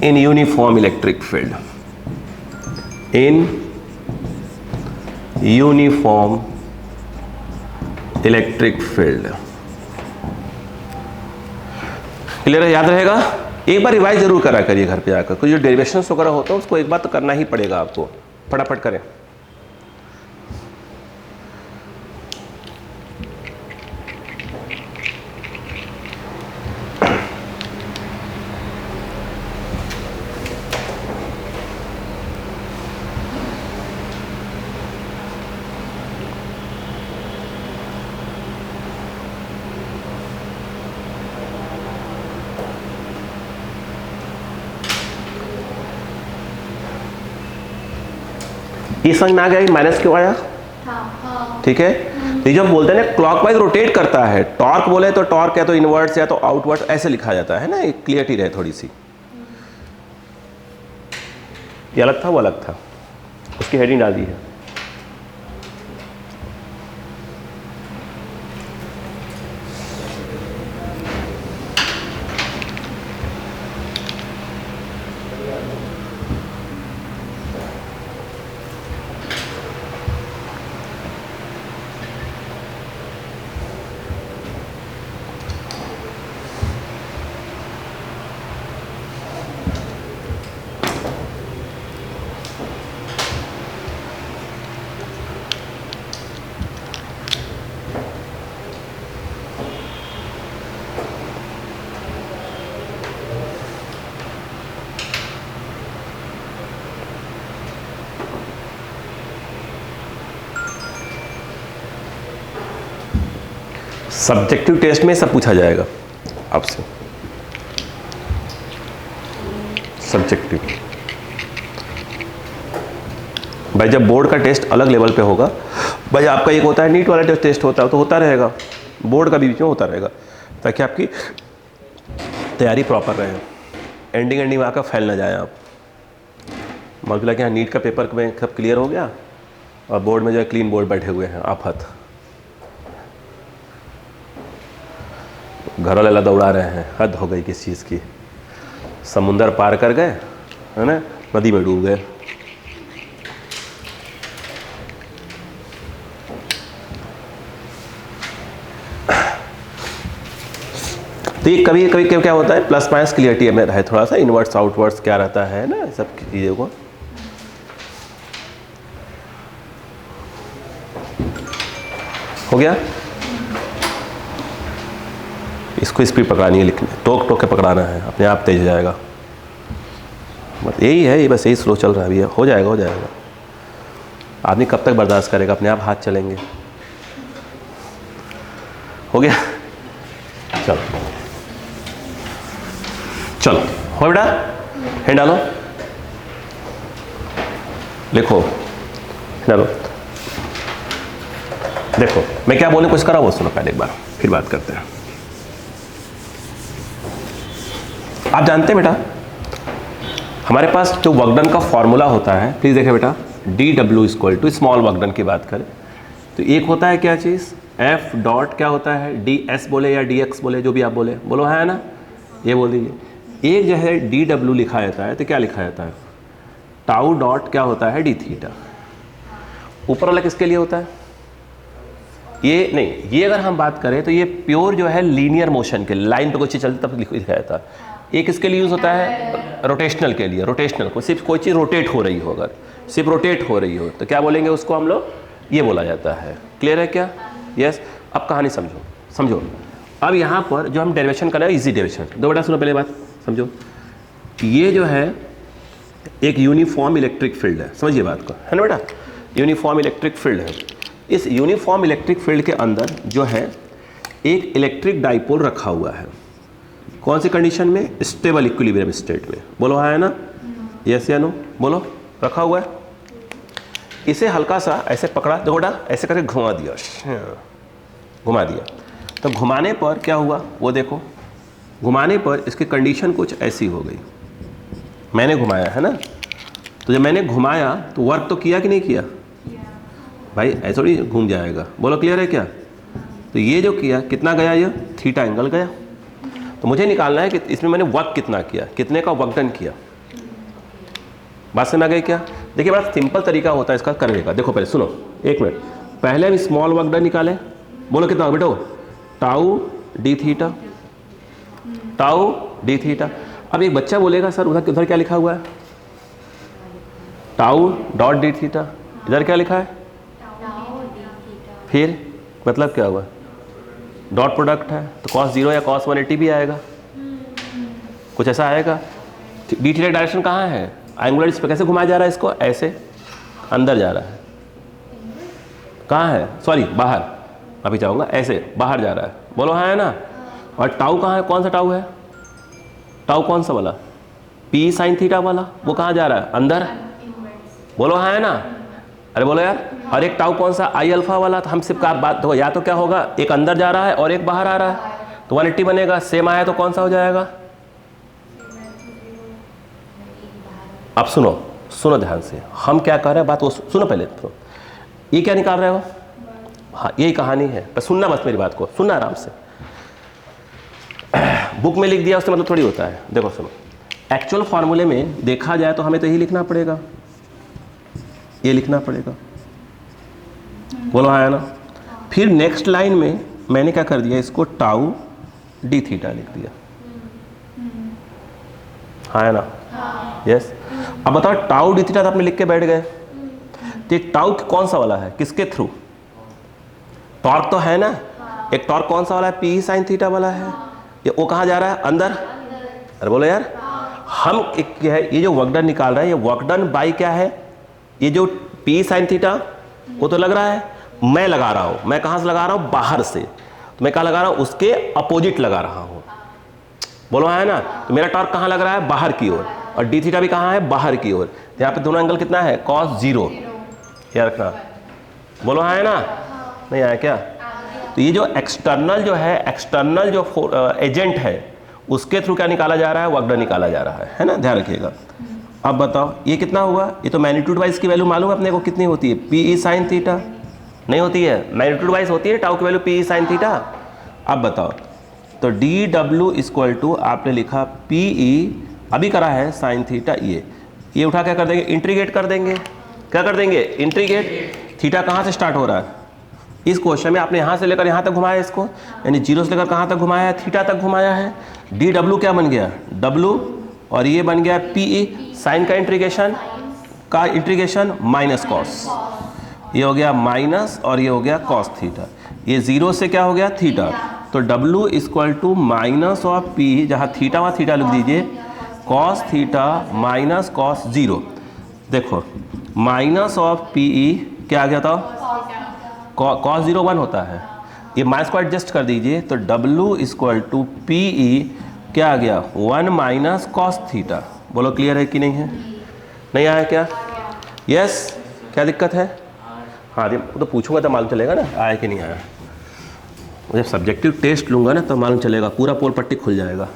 in uniform electric field, in uniform electric field. Clear है, याद रहेगा, एक बार रिवाइज जरूर करा करिए घर पे आकर, कुछ जो डेरिवेशंस वगैरह होता है उसको एक बार तो करना ही पड़ेगा आपको, फटाफट करें। ये समझ में आ गया माइनस क्यों आया, ठीक है। तो जब बोलते हैं ना क्लॉकवाइज रोटेट करता है, टॉर्क बोले तो टॉर्क या तो इनवर्ट्स या तो आउटवर्ड्स ऐसे लिखा जाता है ना, एक क्लियरिटी रहे थोड़ी सी। ये अलग था, वो अलग था, उसकी हेडिंग डाल दी है। सब्जेक्टिव टेस्ट में सब पूछा जाएगा आपसे, सब्जेक्टिव। भाई जब बोर्ड का टेस्ट अलग लेवल पे होगा, भाई आपका एक होता है नीट वाला टेस्ट होता है तो होता रहेगा, बोर्ड का भी बीच में होता रहेगा, ताकि आपकी तैयारी प्रॉपर रहे, एंडिंग में आकर फैल ना जाए आप। मतलब कि यहाँ नीट का पेपर में सब क्लियर हो गया और बोर्ड में जो है क्लीन बोर्ड बैठे हुए हैं आफत, घर वाले दौड़ा रहे हैं, हद हो गई किस चीज़ की। समुंदर पार कर गए है ना, नदी में डूब गए। तो ये कभी कभी क्या होता है, प्लस माइनस क्लियरिटी में रहे थोड़ा सा, इनवर्ट्स आउटवर्ड्स क्या रहता है ना, सब चीज़ों को। हो गया, इसको स्पीड पकड़ानी है, लिखने टोक टोक के पकड़ाना है, अपने आप तेज हो जाएगा। बस यही है, ये बस यही स्लो चल रहा है अभी, हो जाएगा हो जाएगा। आदमी कब तक बर्दाश्त करेगा, अपने आप हाथ चलेंगे। हो गया, चलो चलो हो बेटा, हैंड डालो, लिखो, डालो। देखो मैं क्या बोलने कुछ करा वो सुनो पहले एक बार, फिर बात करते हैं। आप जानते हैं बेटा, हमारे पास जो वर्क डन का फॉर्मूला होता है, प्लीज देखें बेटा, DW equal to, small work done की बात करें तो एक होता है क्या चीज़, F डॉट क्या होता है, DS बोले या DX बोले, जो भी आप बोले, बोलो है ना, ये बोल दीजिए। एक जो है DW लिखा जाता है तो क्या लिखा जाता है, टाउ डॉट क्या होता है, D थीटा। ऊपर वाला किसके लिए होता है, ये नहीं, ये अगर हम बात करें तो ये प्योर जो है लीनियर मोशन के, लाइन पे कोई चीज़ चलती तब लिखा जाता है। ये किसके लिए यूज़ होता है, रोटेशनल के लिए। रोटेशनल को सिर्फ कोई चीज़ रोटेट हो रही हो, अगर सिर्फ रोटेट हो रही हो तो क्या बोलेंगे उसको हम लोग, ये बोला जाता है। क्लियर है क्या, यस। अब कहानी समझो। अब यहाँ पर जो हम डेरिवेशन कर रहे हैं, इजी डेरिवेशन, दो बेटा सुनो पहले बात समझो। ये जो है एक यूनिफॉर्म इलेक्ट्रिक फील्ड है, समझिए बात को, है ना बेटा, यूनिफॉर्म इलेक्ट्रिक फील्ड है। इस यूनिफॉर्म इलेक्ट्रिक फील्ड के अंदर जो है एक इलेक्ट्रिक डाइपोल रखा हुआ है, कौन सी कंडीशन में, स्टेबल इक्विलिब्रियम स्टेट में, बोलो है ना, यस या नो, बोलो, रखा हुआ है। इसे हल्का सा ऐसे पकड़ा, देखो बेटा ऐसे करके घुमा दिया, तो घुमाने पर क्या हुआ वो देखो, घुमाने पर इसकी कंडीशन कुछ ऐसी हो गई। मैंने घुमाया है ना, तो जब मैंने घुमाया तो वर्क तो किया कि नहीं किया, भाई ऐसा थोड़ी घूम जाएगा, बोलो क्लियर है क्या। तो ये जो किया कितना गया, ये थीटा एंगल गया। तो मुझे निकालना है कि इसमें मैंने वर्क कितना किया, कितने का वर्क डन किया। बात समझ आ गई क्या। देखिए बड़ा सिंपल तरीका होता है इसका करने का। देखो पहले सुनो, एक मिनट, पहले हम स्मॉल वर्क डन निकालें। बोलो कितना बेटो, tau D theta, tau D theta. अब एक बच्चा बोलेगा सर उधर क्या लिखा हुआ है, टाउ डॉट डी थीटा, इधर क्या लिखा है, फिर मतलब क्या हुआ, डॉट प्रोडक्ट है तो cos 0 या cos 180 भी आएगा, कुछ ऐसा आएगा। डी थीटा डायरेक्शन कहाँ है, एंगुलर इस पर कैसे घुमाया जा रहा है, इसको ऐसे अंदर जा रहा है, कहाँ है, सॉरी बाहर, अभी जाऊँगा, ऐसे बाहर जा रहा है, बोलो हाँ है ना। और टाउ कहाँ है, कौन सा टाउ है, टाउ कौन सा वाला, पी साइन थीटा वाला, वो कहाँ जा रहा है, अंदर, बोलो हाँ है ना, अरे बोलो यार। और एक टाउ कौन सा, आई अल्फा वाला। तो हम सिर्फ का बात तो या तो क्या होगा, एक अंदर जा रहा है और एक बाहर आ रहा है, तो 180 बनेगा। सेम आया तो कौन सा हो जाएगा, अब सुनो ध्यान से, हम क्या कर रहे हैं, बात वो सुनो पहले। तो ये क्या निकाल रहे हो, हाँ यही कहानी है, पर सुनना बस मेरी बात को, सुनना आराम से। बुक में लिख दिया उससे मतलब थोड़ी होता है। देखो सुनो, एक्चुअल फॉर्मूले में देखा जाए तो हमें तो यही लिखना पड़ेगा, ये लिखना पड़ेगा, बोलो हाँ है ना। फिर नेक्स्ट लाइन में मैंने क्या कर दिया, इसको टाउ डी थीटा लिख दिया, हाँ है ना, यस। अब बताओ टाउ डी थीटा तो आपने लिख के बैठ गए, तो टाउ कौन सा वाला है, किसके थ्रू, टॉर्क तो है ना, एक टॉर्क कौन सा वाला है, पी साइन थीटा वाला है, ये वो कहाँ जा रहा है, अंदर। अरे बोलो यार, हम एक क्या है, ये जो वर्क डन निकाल रहे हैं, ये वर्क डन बाई क्या है, ये जो पी साइन थीटा वो तो लग रहा है, मैं लगा रहा हूँ, मैं कहाँ से लगा रहा हूँ, बाहर से। तो तो मैं कहाँ लगा रहा हूँ, उसके अपोजिट लगा रहा हूँ। बोलो है ना, तो मेरा टॉर्क कहाँ लग रहा है, बाहर की ओर, और डी थीटा भी कहाँ है, बाहर की ओर। यहाँ पे दोनों एंगल कितना है, cos 0, याद रखना। बोलो है ना, नहीं आया क्या? तो ये जो एक्सटर्नल जो है, एक्सटर्नल जो एजेंट है, उसके थ्रू क्या निकाला जा रहा है, वर्क डन निकाला जा रहा है ना, ध्यान रखिएगा। अब बताओ ये कितना हुआ, ये तो मैग्नीट्यूड वाइज की वैल्यू मालूम है अपने को कितनी होती है, पी ई साइन थीटा, नहीं होती है, मैग्नीट्यूड वाइज होती है टाउ की value P E sine theta. अब बताओ, तो डी डब्ल्यू इक्वल टू आपने लिखा पी ई, अभी करा है साइन थीटा, ये उठा क्या कर देंगे, इंट्रीगेट कर देंगे। क्या कर देंगे, इंट्रीगेट। थीटा कहाँ से स्टार्ट हो रहा है, इस क्वेश्चन में आपने यहाँ से लेकर यहाँ तक घुमाया इसको, यानी जीरो से लेकर कहाँ तक घुमाया है, थीटा तक घुमाया है। डी डब्ल्यू क्या बन गया, डब्ल्यू, और ये बन गया पी ई, साइन का इंट्रीगेशन माइनस कॉस, ये हो गया माइनस, और ये हो गया कॉस थीटा। ये जीरो से क्या हो गया, थीटा, तो W equal to minus of P, जहाँ थीटा वहाँ थीटा लिख दीजिए, कॉस थीटा माइनस कॉस 0। देखो माइनस ऑफ पी ई क्या आ गया था, कॉस 0 1 होता है, ये माइनस को एडजस्ट कर दीजिए, तो W equal to P E क्या आ गया, 1 माइनस कॉस थीटा। बोलो क्लियर है कि नहीं है, नहीं आया क्या? यस, क्या दिक्कत है? हाँ तो पूछूंगा तो मालूम चलेगा ना आया कि नहीं आया। जब सब्जेक्टिव टेस्ट लूंगा ना तो मालूम चलेगा, पूरा पोल पट्टी खुल जाएगा।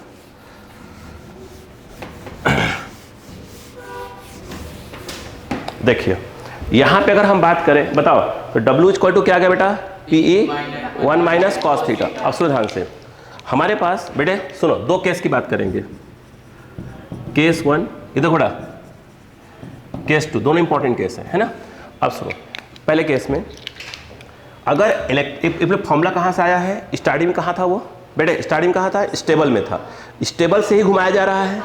देखिए यहाँ पे अगर हम बात करें, बताओ तो W इक्वल टू क्या आ गया बेटा, P E 1 minus cos theta. अब सुनो ध्यान से, हमारे पास बेटे सुनो, दो केस की बात करेंगे, केस 1 इधर घोड़ा, केस 2, दोनों इंपॉर्टेंट केस है ना। अब सुनो, पहले केस में अगर इलेक्ट्रिक फॉर्मूला कहाँ से आया है, स्टार्टिंग में कहाँ था वो बेटे, स्टार्टिंग कहाँ था, स्टेबल में था, स्टेबल से ही घुमाया जा रहा है,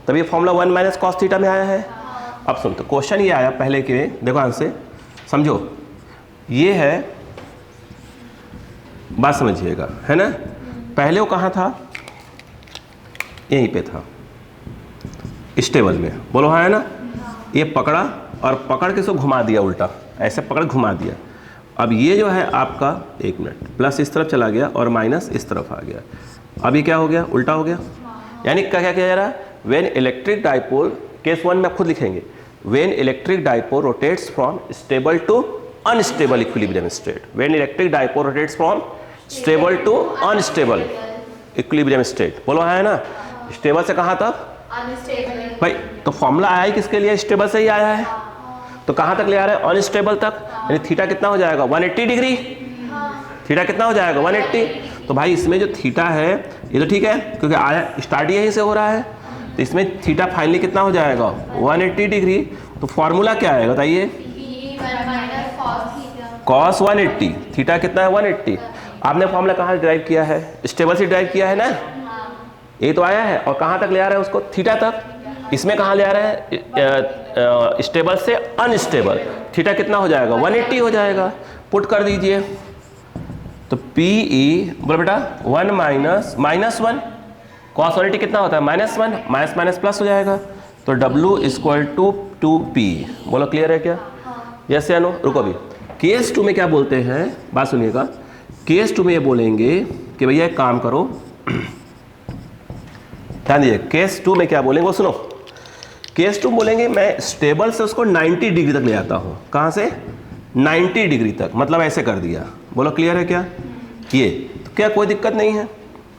तभी फॉर्मूला 1 माइनस कॉस थीटा में आया है। अब सुन, तो क्वेश्चन ये आया पहले के, देखो आंसर समझो, ये है, बात समझिएगा है ना। पहले वो कहाँ था, यहीं पे था, स्टेबल में। बोलो हाँ है ना, ये पकड़ा और पकड़ के इसको घुमा दिया उल्टा, ऐसे पकड़ घुमा दिया। अब ये जो है आपका, एक मिनट, प्लस इस तरफ चला गया और माइनस इस तरफ आ गया। अब ये क्या हो गया, उल्टा हो गया। यानी क्या क्या किया जा रहा है, व्हेन इलेक्ट्रिक डाइपोल, केस 1 में आप खुद लिखेंगे, when electric dipole rotates from stable to unstable equilibrium state, when electric dipole rotates from stable to unstable equilibrium state. बोलो है ना, स्टेबल से कहाँ तक, अनस्टेबल भाई, तो फॉर्मूला आया ही किसके लिए, स्टेबल से ही आया है, तो कहाँ तक ले आ रहा है, अनस्टेबल तक। यानी थीटा कितना हो जाएगा, 180 डिग्री, थीटा कितना हो जाएगा 180। तो भाई इसमें जो थीटा है ये तो ठीक है, क्योंकि आया स्टार्ट यहीं से हो रहा है, तो इसमें थीटा फाइनली कितना हो जाएगा, 180 डिग्री। तो फॉर्मूला क्या आएगा बताइए, कॉस 180, थीटा कितना है 180। आपने फॉर्मूला कहाँ ड्राइव किया है, स्टेबल से ड्राइव किया है ना, ये तो आया है, और कहाँ तक ले आ रहा है उसको, थीटा तक। इसमें कहाँ ले आ रहा है, स्टेबल से अनस्टेबल, थीटा कितना हो जाएगा 180 हो जाएगा, पुट कर दीजिए। तो पी ई बोलो बेटा 1 माइनस माइनस 1, कॉस 180 कितना होता है -1, माइनस माइनस प्लस हो जाएगा, तो डब्ल्यू इक्वल टू 2p। बोलो क्लियर है क्या, यस या नो। रुको अभी, केस 2 में क्या बोलते हैं, बात सुनिएगा, केस 2 में ये बोलेंगे कि भैया एक काम करो, ध्यान दीजिए, केस 2 में क्या बोलेंगे वो सुनो। केस 2 बोलेंगे मैं स्टेबल से उसको 90 डिग्री तक ले आता हूँ, कहाँ से 90 डिग्री तक, मतलब ऐसे कर दिया। बोलो क्लियर है क्या, ये तो क्या कोई दिक्कत नहीं है।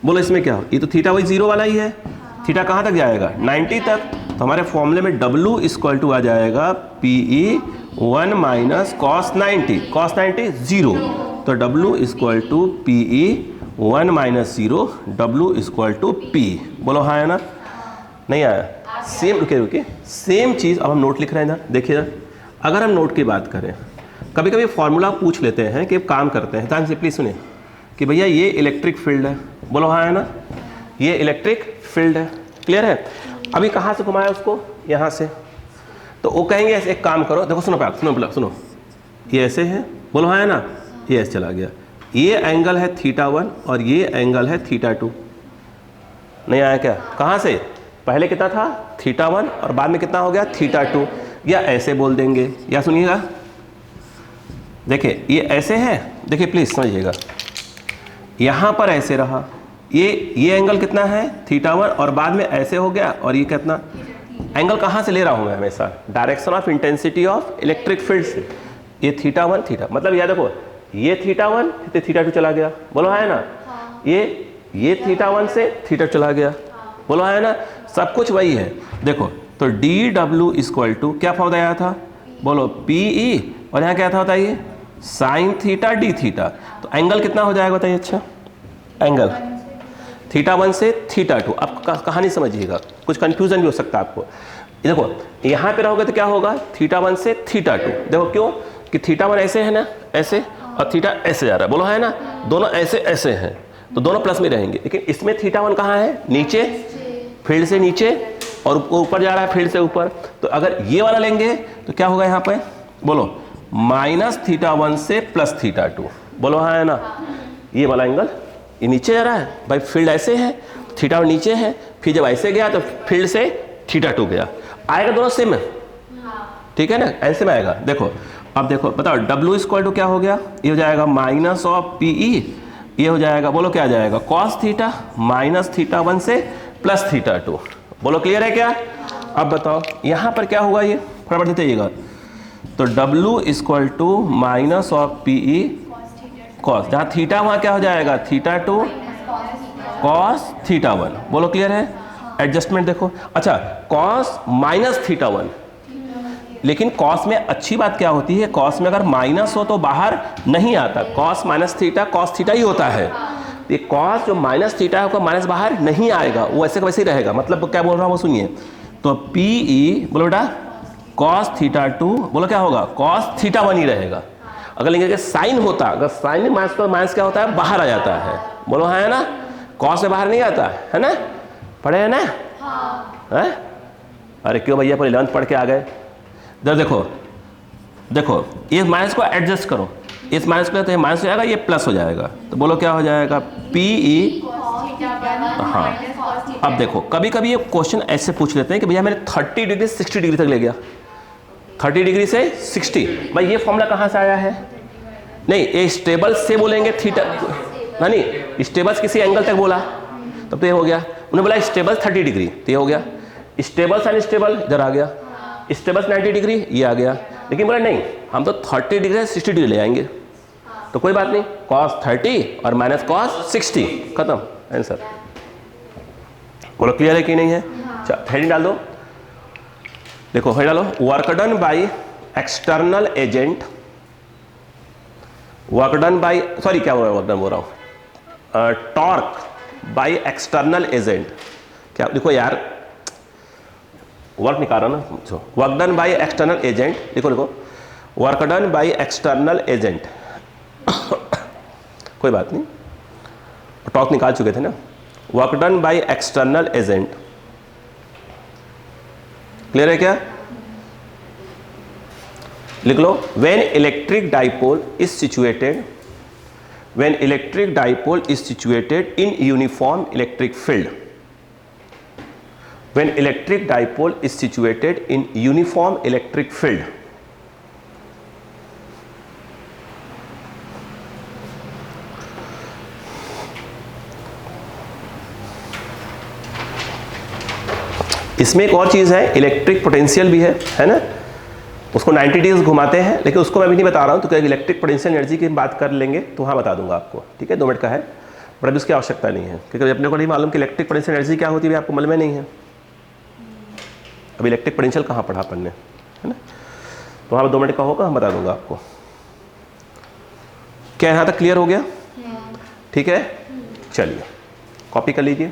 बोलो इसमें क्या हो, ये तो थीटा वही 0 वाला ही है, थीटा कहाँ तक जाएगा 90 तक, तो हमारे फॉर्मूले में W इक्वल टू आ जाएगा PE 1 माइनस कॉस 90, कॉस 90 0, तो W equal to PE 1 minus 0, W equal to P। बोलो हाँ है ना, नहीं आया, सेम, रुके सेम चीज़। अब हम नोट लिख रहे हैं ना, देखिए ना, अगर हम नोट की बात करें, कभी कभी फॉर्मूला पूछ लेते हैं कि काम करते हैं, ध्यान से प्लीज सुने, कि भैया ये इलेक्ट्रिक फील्ड है, बोलो हाँ है ना, ये इलेक्ट्रिक फील्ड है, क्लियर है। अभी कहाँ से घुमाया उसको, यहाँ से, तो वो कहेंगे ऐसे एक काम करो, देखो सुनो प्यार, सुनो, ये ऐसे है, बोलो हाँ है ना, ये ऐसे चला गया, ये एंगल है θ1 और ये एंगल है θ2। नहीं आया क्या, कहाँ से, पहले कितना था θ1 और बाद में कितना हो गया θ2, या ऐसे बोल देंगे, या सुनिएगा, देखिए ये ऐसे है, देखिए प्लीज समझिएगा, यहाँ पर ऐसे रहा, ये एंगल कितना है थीटा 1 और बाद में ऐसे हो गया, और ये कितना एंगल कहाँ से ले रहा हूँ मैं हमेशा, direction of intensity of electric field से। ये थीटा 1 थीटा, मतलब याद देखो ये थीटा 1 तो थीटा 2 चला गया, बोलो है ना। ये थीटा 1 से थीटा चला गया, बोलो है ना। सब कुछ वही है। देखो तो डी डब्ल्यू इक्वल टू क्या फॉर्मूला आया था, बोलो पी ई, और यहाँ क्या था बताइए साइन थीटा डी थीटा। तो एंगल कितना हो जाएगा बताइए, अच्छा एंगल थीटा 1 से थीटा 2। अब कहानी समझिएगा, कुछ कंफ्यूजन भी हो सकता है आपको। देखो यहाँ पे रहोगे तो क्या होगा थीटा 1 से थीटा 2। देखो क्यों कि थीटा 1 ऐसे है ना, ऐसे, और थीटा ऐसे जा रहा है, बोलो है ना। दोनों ऐसे ऐसे हैं तो दोनों प्लस में रहेंगे, लेकिन इसमें थीटा 1 कहाँ है, नीचे, फील्ड से नीचे, और ऊपर जा रहा है फील्ड से ऊपर। तो अगर ये वाला लेंगे तो क्या होगा यहाँ पे, बोलो माइनस थीटा 1 से प्लस थीटा 2, बोलो हाँ है ना। ये वाला एंगल ये नीचे जा रहा है भाई, फील्ड ऐसे है, थीटा 1 नीचे है, फिर जब ऐसे गया तो फील्ड से थीटा 2 गया, आएगा दोनों सेम है, ठीक है ना, ऐसे में आएगा। देखो अब देखो बताओ W इक्वल टू क्या हो गया, ये हो जाएगा माइनस ऑफ पी ई, ये हो जाएगा बोलो क्या आ जाएगा कॉस थीटा माइनस थीटा 1 से प्लस थीटा 2, बोलो क्लियर है क्या। अब बताओ यहाँ पर क्या होगा, ये फटाफट देते जाइएगा। तो W equal to minus of P E cos, जहाँ थीटा वहाँ क्या हो जाएगा थीटा 2 कॉस थीटा 1, बोलो क्लियर है। एडजस्टमेंट देखो, अच्छा कॉस माइनस थीटा 1, लेकिन कॉस में अच्छी बात क्या होती है, कॉस में अगर माइनस हो तो बाहर नहीं आता, cos minus theta cos theta ही होता है। ये कॉस जो माइनस थीटा है उसका माइनस बाहर नहीं आएगा, वो ऐसे का वैसे ही रहेगा। मतलब क्या बोल रहा हूँ वो सुनिए, तो पी ई बोलो बेटा कॉस थीटा 2, बोलो क्या होगा कॉस थीटा 1 ही रहेगा। अगर लेंगे साइन होता, अगर साइन में माइनस तो माइनस क्या होता है बाहर आ जाता है, बोलो हाँ है ना, कॉस में बाहर नहीं आता है ना, पढ़े है ना। है अरे क्यों भैया पर 11th पढ़ के आ गए। इधर देखो, देखो ये माइनस को एडजस्ट करो, इस माइनस को तो ये माइनस हो जाएगा, ये प्लस हो जाएगा, तो बोलो क्या हो जाएगा पी ई। हाँ अब देखो कभी कभी ये क्वेश्चन ऐसे पूछ लेते हैं कि भैया मैंने 30 डिग्री 60 डिग्री तक ले गया, 30 डिग्री से 60, भाई ये फॉर्मूला कहाँ से आया है। नहीं ये स्टेबल से बोलेंगे थीटा, नहीं स्टेबल किसी एंगल तक बोला तब तो ये हो गया, उन्होंने बोला स्टेबल 30 डिग्री तो ये हो गया, स्टेबल से अनस्टेबल इधर आ गया, स्टेबल 90 डिग्री ये आ गया, लेकिन बोला नहीं हम तो 30 डिग्री से 60 डिग्री ले आएंगे, तो कोई बात नहीं cos 30 और माइनस cos 60, खत्म आंसर। बोलो क्लियर है कि नहीं है। अच्छा हेडिंग डाल दो, देखो हेड डालो, work done by external agent, work done by sorry क्या वर्क डन बोल रहा हूँ, टॉर्क बाई एक्सटर्नल एजेंट। क्या देखो यार वर्क निकाल रहा ना, work done by external agent, देखो देखो work done by external agent कोई बात नहीं, टॉर्क निकाल चुके थे ना। Work done by external agent clear है क्या, लिख लो। When electric dipole is situated, when electric dipole is situated in uniform electric field, when electric dipole is situated in uniform electric field, इसमें एक और चीज है इलेक्ट्रिक पोटेंशियल भी है ना, उसको 90 डिग्री घुमाते हैं, लेकिन उसको मैं अभी नहीं बता रहा हूं, तो क्या इलेक्ट्रिक पोटेंशियल एनर्जी की बात कर लेंगे तो हाँ बता दूंगा आपको, ठीक है 2 मिनट का है, बट अभी उसकी आवश्यकता नहीं है क्योंकि अपने को नहीं मालूम कि इलेक्ट्रिक पोटेंशियल एनर्जी क्या होती है, आपको मालूम नहीं है। अभी इलेक्ट्रिक पोटेंशियल कहाँ पढ़ा अपन ने, है ना, तो वहाँ 2 मिनट का होगा, हम बता दूंगा आपको। क्या यहाँ तक क्लियर हो गया, ठीक है, चलिए कॉपी कर लीजिए।